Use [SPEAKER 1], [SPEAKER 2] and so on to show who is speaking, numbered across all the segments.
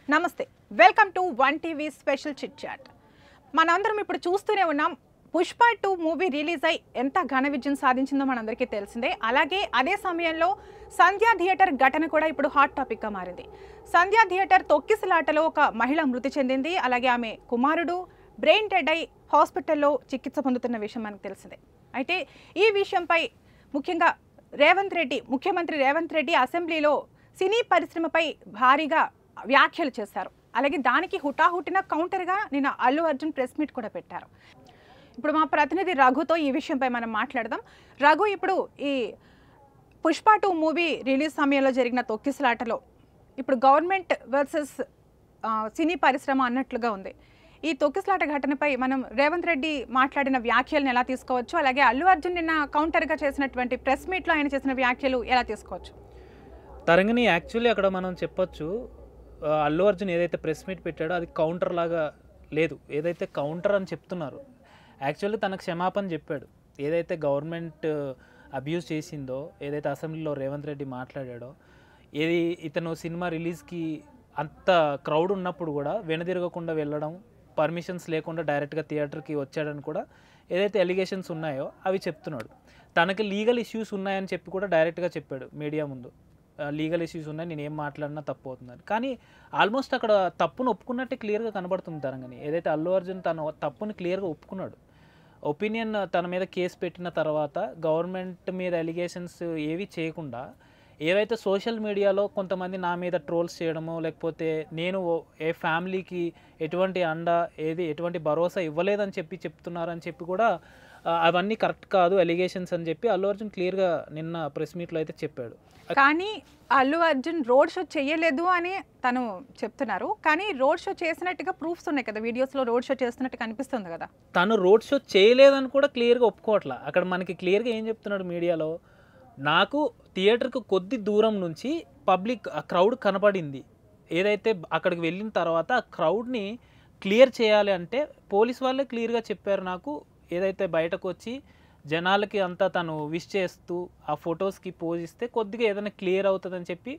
[SPEAKER 1] నమస్తే welcome to one TV special chit chat మనందరం ఇప్పుడు చూస్తూనే ఉన్నాం పుష్ప 2 మూవీ రిలీజ్ అయి ఎంత ఘన విజయం సాధించిందో మనందరికీ తెలిసిందే అలాగే అదే సమయంలో సంధ్యా థియేటర్ ఘటన కూడా ఇప్పుడు హాట్ టాపిక్ గా మారింది సంధ్యా థియేటర్ తొక్కిసలాటలో ఒక మహిళ మృతి చెందింది అలాగే ఆమె కుమారుడు బ్రెయిన్ డెడ్ అయి హాస్పిటల్లో చికిత్స పొందుతున్న విషయం మనకు తెలిసిందే అయితే ఈ విషయంపై ముఖ్యంగా ముఖ్యమంత్రి రేవంత్ రెడ్డి అసెంబ్లీలో సినీ పరిశ్రమపై భారీగా వ్యాఖ్యలు చేశారు అలాగే దానికి హుటాహుటిన కౌంటర్గా నిన్న అల్లు అర్జున్ ప్రెస్ మీట్ కూడా పెట్టారు ఇప్పుడు మా ప్రతినిధి రఘుతో ఈ విషయంపై మనం మాట్లాడదాం రఘు ఇప్పుడు ఈ పుష్ప 2 మూవీ రిలీజ్ సమయంలో జరిగిన తొక్కిసలాటలో ఇప్పుడు గవర్నమెంట్ వర్సెస్ సినీ పరిశ్రమ అన్నట్లుగా ఉంది ఈ తొక్కిసలాట ఘటనపై మనం రేవంత్ రెడ్డి మాట్లాడిన వ్యాఖ్యలను ఎలా తీసుకోవచ్చు అలాగే అల్లు అర్జున్ నిన్న కౌంటర్గా చేసినటువంటి ప్రెస్ మీట్లో ఆయన చేసిన వ్యాఖ్యలు ఎలా తీసుకోవచ్చు
[SPEAKER 2] తరంగిణి యాక్చువల్లీ అక్కడ మనం చెప్పొచ్చు అల్లు అర్జున్ ఏదైతే ప్రెస్ మీట్ పెట్టాడో అది కౌంటర్ లాగా లేదు ఏదైతే కౌంటర్ అని చెప్తున్నారు యాక్చువల్లీ తనకు క్షమాపణ చెప్పాడు ఏదైతే గవర్నమెంట్ అబ్యూజ్ చేసిందో ఏదైతే అసెంబ్లీలో రేవంత్ రెడ్డి మాట్లాడాడో ఏది ఇతను సినిమా రిలీజ్కి అంత క్రౌడ్ ఉన్నప్పుడు కూడా వెనుదిరగకుండా వెళ్ళడం పర్మిషన్స్ లేకుండా డైరెక్ట్గా థియేటర్కి వచ్చాడని కూడా ఏదైతే ఎలిగేషన్స్ ఉన్నాయో అవి చెప్తున్నాడు తనకి లీగల్ ఇష్యూస్ ఉన్నాయని చెప్పి కూడా డైరెక్ట్గా చెప్పాడు మీడియా ముందు లీగల్ ఇష్యూస్ ఉన్నాయి నేను ఏం మాట్లాడినా తప్పు అవుతుందని కానీ ఆల్మోస్ట్ అక్కడ తప్పును ఒప్పుకున్నట్టే క్లియర్గా కనబడుతుంది తరంగని ఏదైతే అల్లు అర్జున్ తన తప్పుని క్లియర్గా ఒప్పుకున్నాడు ఒపీనియన్ తన మీద కేసు పెట్టిన తర్వాత గవర్నమెంట్ మీద ఎలిగేషన్స్ ఏవి చేయకుండా ఏవైతే సోషల్ మీడియాలో కొంతమంది నా మీద ట్రోల్స్ చేయడమో లేకపోతే నేను ఏ ఫ్యామిలీకి ఎటువంటి ఎటువంటి భరోసా ఇవ్వలేదని చెప్పి చెప్తున్నారని చెప్పి కూడా అవన్నీ కరెక్ట్ కాదు ఎలిగేషన్స్ అని చెప్పి అల్లు అర్జున్ క్లియర్గా నిన్న ప్రెస్ మీట్లో అయితే చెప్పాడు
[SPEAKER 1] కానీ అల్లు అర్జున్ రోడ్ షో చేయలేదు అని తను చెప్తున్నారు కానీ రోడ్ షో చేసినట్టుగా ప్రూఫ్స్ ఉన్నాయి కదా వీడియోస్లో రోడ్ షో చేస్తున్నట్టు కనిపిస్తుంది కదా
[SPEAKER 2] తను రోడ్ షో చేయలేదని కూడా క్లియర్గా ఒప్పుకోవట్లా అక్కడ మనకి క్లియర్గా ఏం చెప్తున్నాడు మీడియాలో నాకు థియేటర్కు కొద్ది దూరం నుంచి పబ్లిక్ క్రౌడ్ కనపడింది ఏదైతే అక్కడికి వెళ్ళిన తర్వాత ఆ క్రౌడ్ని క్లియర్ చేయాలి అంటే పోలీస్ వాళ్ళే క్లియర్గా చెప్పారు నాకు ఏదైతే బయటకు వచ్చి జనాలకి అంతా తను విష్ చేస్తూ ఆ ఫొటోస్కి పోజ్ ఇస్తే కొద్దిగా ఏదైనా క్లియర్ అవుతుందని చెప్పి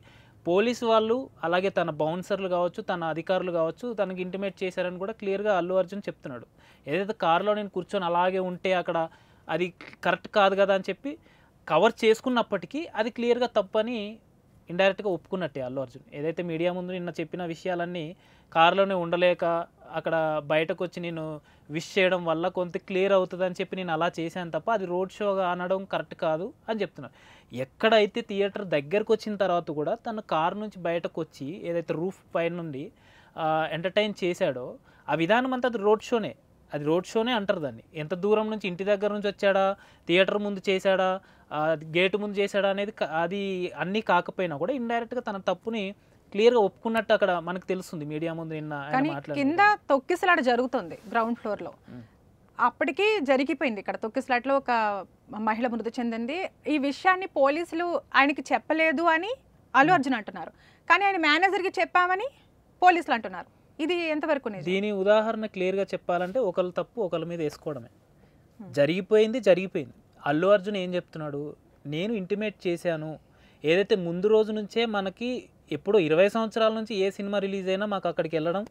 [SPEAKER 2] పోలీసు వాళ్ళు అలాగే తన బౌన్సర్లు కావచ్చు తన అధికారులు కావచ్చు తనకి ఇంటిమేట్ చేశారని కూడా క్లియర్గా అల్లు అర్జున్ చెప్తున్నాడు ఏదైతే కారులో నేను కూర్చొని అలాగే ఉంటే అక్కడ అది కరెక్ట్ కాదు కదా అని చెప్పి కవర్ చేసుకున్నప్పటికీ అది క్లియర్గా తప్పని ఇండైరెక్ట్గా ఒప్పుకున్నట్టే అల్లు అర్జున్ ఏదైతే మీడియా ముందు నిన్న చెప్పిన విషయాలన్నీ కారులోనే ఉండలేక అక్కడ బయటకు వచ్చి నేను విష్ చేయడం వల్ల కొంత క్లియర్ అవుతుంది అని చెప్పి నేను అలా చేశాను తప్ప అది రోడ్ షోగా అనడం కరెక్ట్ కాదు అని చెప్తున్నాను ఎక్కడైతే థియేటర్ దగ్గరకు వచ్చిన తర్వాత కూడా తను కారు నుంచి బయటకు వచ్చి ఏదైతే రూఫ్ పైన నుండి ఎంటర్టైన్ చేశాడో ఆ విధానం అంతా అది రోడ్ షోనే అంటారు దాన్ని ఎంత దూరం నుంచి ఇంటి దగ్గర నుంచి వచ్చాడా థియేటర్ ముందు చేశాడా గేటు ముందు చేశాడా అనేది అది అన్నీ కాకపోయినా కూడా ఇండైరెక్ట్గా తన తప్పుని క్లియర్గా ఒప్పుకున్నట్టు అక్కడ మనకు తెలుస్తుంది మీడియా ముందు నిన్న
[SPEAKER 1] కింద తొక్కిసలాట జరుగుతుంది గ్రౌండ్ ఫ్లోర్లో అప్పటికి జరిగిపోయింది ఇక్కడ తొక్కిసలాటలో ఒక మహిళ మృతి చెందింది ఈ విషయాన్ని పోలీసులు ఆయనకి చెప్పలేదు అని అల్లు అర్జున్ అంటున్నారు కానీ ఆయన మేనేజర్కి చెప్పామని పోలీసులు అంటున్నారు ఇది ఎంతవరకు
[SPEAKER 2] దీని ఉదాహరణ క్లియర్గా చెప్పాలంటే ఒకళ్ళ తప్పు ఒకళ్ళ మీద వేసుకోవడమే జరిగిపోయింది అల్లు అర్జున్ ఏం చెప్తున్నాడు నేను ఇంటిమేట్ చేశాను ఏదైతే ముందు రోజు నుంచే మనకి ఎప్పుడో 20 సంవత్సరాల నుంచి ఏ సినిమా రిలీజ్ అయినా మాకు అక్కడికి వెళ్ళడం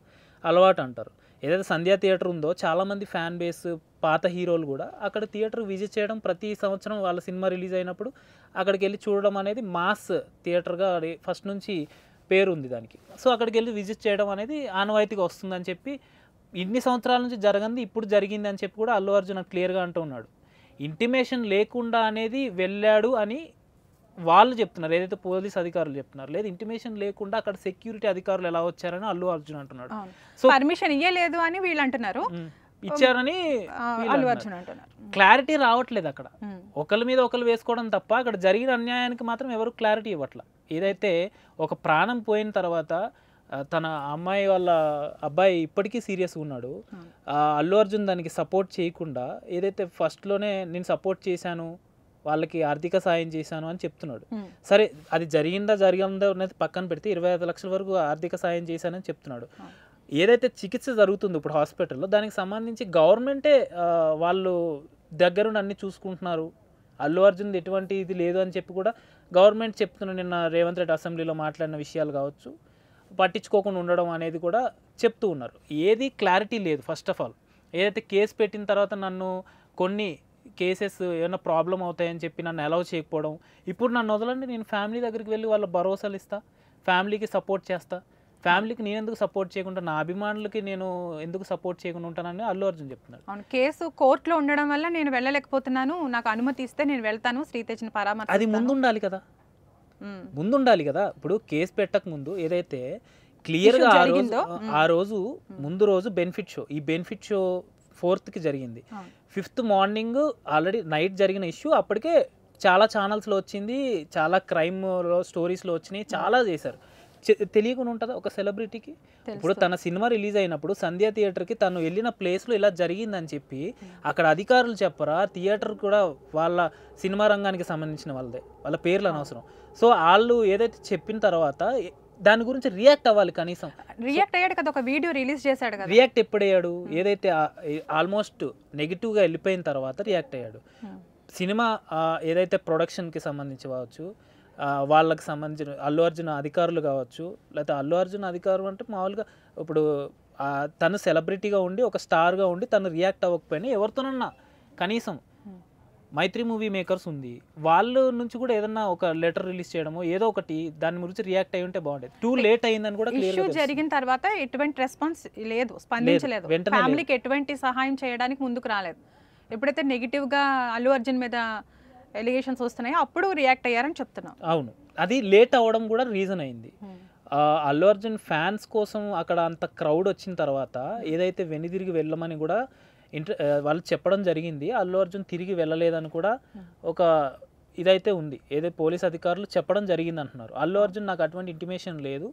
[SPEAKER 2] అలవాటు అంటారు ఏదైతే సంధ్యా థియేటర్ ఉందో చాలామంది ఫ్యాన్ బేస్ పాత హీరోలు కూడా అక్కడ థియేటర్ విజిట్ చేయడం ప్రతి సంవత్సరం వాళ్ళ సినిమా రిలీజ్ అయినప్పుడు అక్కడికి వెళ్ళి చూడడం అనేది మాస్ థియేటర్గా ఫస్ట్ నుంచి పేరు ఉంది దానికి సో అక్కడికి వెళ్ళి విజిట్ చేయడం అనేది ఆనవాయితీగా వస్తుందని చెప్పి ఇన్ని సంవత్సరాల నుంచి జరగంది ఇప్పుడు జరిగింది అని చెప్పి కూడా అల్లు అర్జున్ క్లియర్గా అంటూ ఉన్నాడు ఇంటిమేషన్ లేకుండా అనేది వెళ్ళాడు అని వాళ్ళు చెప్తున్నారు ఏదైతే పోలీస్ అధికారులు చెప్తున్నారు లేదు ఇంటిమేషన్ లేకుండా అక్కడ సెక్యూరిటీ అధికారులు ఎలా వచ్చారని అల్లు అర్జున్ అంటున్నాడు
[SPEAKER 1] సో పర్మిషన్ ఇవ్వలేదు అని వీళ్ళు అంటున్నారు
[SPEAKER 2] ఇచ్చారని క్లారిటీ రావట్లేదు అక్కడ ఒకరి మీద ఒకరు వేసుకోవడం తప్ప అక్కడ జరిగిన అన్యాయానికి మాత్రం ఎవరు క్లారిటీ ఇవ్వట్ల ఏదైతే ఒక ప్రాణం పోయిన తర్వాత తన అమ్మాయి వాళ్ళ అబ్బాయి ఇప్పటికీ సీరియస్గా ఉన్నాడు అల్లు అర్జున్ దానికి సపోర్ట్ చేయకుండా ఏదైతే ఫస్ట్లోనే నేను సపోర్ట్ చేశాను వాళ్ళకి ఆర్థిక సాయం చేశాను అని చెప్తున్నాడు సరే అది జరిగిందా అనేది పక్కన పెడితే 25 లక్షల వరకు ఆర్థిక సాయం చేశానని చెప్తున్నాడు ఏదైతే చికిత్స జరుగుతుందో ఇప్పుడు హాస్పిటల్లో దానికి సంబంధించి గవర్నమెంటే వాళ్ళు దగ్గరుండి అన్ని చూసుకుంటున్నారు అల్లు అర్జున్ ఎటువంటి ఇది లేదు అని చెప్పి కూడా గవర్నమెంట్ చెప్తున్న నిన్న రేవంత్ రెడ్డి అసెంబ్లీలో మాట్లాడిన విషయాలు కావచ్చు పట్టించుకోకుండా ఉండడం అనేది కూడా చెప్తూ ఉన్నారు. ఏది క్లారిటీ లేదు. ఫస్ట్ ఆఫ్ ఆల్ ఏదైతే కేసు పెట్టిన తర్వాత నన్ను కొన్ని కేసెస్ ఏమైనా ప్రాబ్లం అవుతాయని చెప్పి నన్ను అలౌ చేయకపోవడం, ఇప్పుడు నన్ను వదలండి, నేను ఫ్యామిలీ దగ్గరికి వెళ్ళి వాళ్ళ భరోసాలు ఇస్తా, ఫ్యామిలీకి సపోర్ట్ చేస్తా, ఫ్యామిలీకి నేను ఎందుకు సపోర్ట్ చేయకుండా, నా అభిమానులకి నేను ఎందుకు సపోర్ట్ చేయకుండా ఉంటానని అల్లు అర్జున్ చెప్తున్నాడు.
[SPEAKER 1] అవును, కేసు కోర్టులో ఉండడం వల్ల నేను వెళ్ళలేకపోతున్నాను, నాకు అనుమతి ఇస్తే నేను వెళ్తాను, శ్రీతేజ్ని పరామర్శిస్తాను.
[SPEAKER 2] అది ముందుండాలి కదా, ముందుండాలి కదా. ఇప్పుడు కేసు పెట్టక ముందు ఏదైతే క్లియర్గా ఆ రోజు ముందు రోజు బెనిఫిట్ షో, ఈ బెనిఫిట్ షో 4th జరిగింది. 5th మార్నింగ్ ఆల్రెడీ నైట్ జరిగిన ఇష్యూ అప్పటికే చాలా ఛానల్స్లో వచ్చింది, చాలా క్రైమ్లో స్టోరీస్లో వచ్చినాయి, చాలా చేశారు. తెలియకుండా ఉంటుందా ఒక సెలబ్రిటీకి? ఇప్పుడు తన సినిమా రిలీజ్ అయినప్పుడు సంధ్య థియేటర్కి తను వెళ్ళిన ప్లేస్లో ఇలా జరిగిందని చెప్పి అక్కడ అధికారులు చెప్పరా? థియేటర్ కూడా వాళ్ళ సినిమా రంగానికి సంబంధించిన వాళ్ళదే, వాళ్ళ పేర్లు అనవసరం. సో వాళ్ళు ఏదైతే చెప్పిన తర్వాత దాని గురించి రియాక్ట్ అవ్వాలి. కనీసం
[SPEAKER 1] రియాక్ట్ అయ్యాడు కదా, ఒక వీడియో రిలీజ్ చేశాడు కదా.
[SPEAKER 2] రియాక్ట్ ఎప్పుడయ్యాడు? ఏదైతే ఆల్మోస్ట్ నెగిటివ్గా వెళ్ళిపోయిన తర్వాత రియాక్ట్ అయ్యాడు. సినిమా ఏదైతే ప్రొడక్షన్కి సంబంధించి కావచ్చు, వాళ్ళకి సంబంధించిన అల్లు అర్జున్ అధికారులు కావచ్చు, లేకపోతే అల్లు అర్జున్ అధికారులు అంటే మామూలుగా ఇప్పుడు తను సెలబ్రిటీగా ఉండి ఒక స్టార్గా ఉండి తను రియాక్ట్ అవ్వకపోయినా ఎవరితోనన్నా కనీసం మైత్రి మూవీ మేకర్స్ ఉంది, వాళ్ళ నుంచి కూడా ఏదన్నా ఒక లెటర్ రిలీజ్ చేయడమో ఏదో ఒకటి దాని గురించి రియాక్ట్ అయి ఉంటే బాగుండేది. టూ లేట్ అయిందని కూడా
[SPEAKER 1] ఇష్యూ జరిగిన తర్వాత ఎటువంటి రెస్పాన్స్ లేదు, స్పందించలేదు, ఫ్యామిలీకి ఎటువంటి సహాయం చేయడానికి ముందుకు రాలేదు. ఎప్పుడైతే నెగిటివ్గా అల్లు అర్జున్ మీద ఎలిగేషన్స్ వస్తున్నాయో అప్పుడు రియాక్ట్ అయ్యారని చెప్తున్నాం.
[SPEAKER 2] అవును, అది లేట్ అవ్వడం కూడా రీజన్ అయింది. అల్లు అర్జున్ ఫ్యాన్స్ కోసం అక్కడ అంత క్రౌడ్ వచ్చిన తర్వాత ఏదైతే వెనుదిరిగి వెళ్ళమని కూడా వాళ్ళు చెప్పడం జరిగింది, అల్లు అర్జున్ తిరిగి వెళ్ళలేదని కూడా ఒక ఇదైతే ఉంది, ఏదైతే పోలీస్ అధికారులు చెప్పడం జరిగింది అంటున్నారు. అల్లు అర్జున్ నాకు అటువంటి ఇంటిమేషన్ లేదు,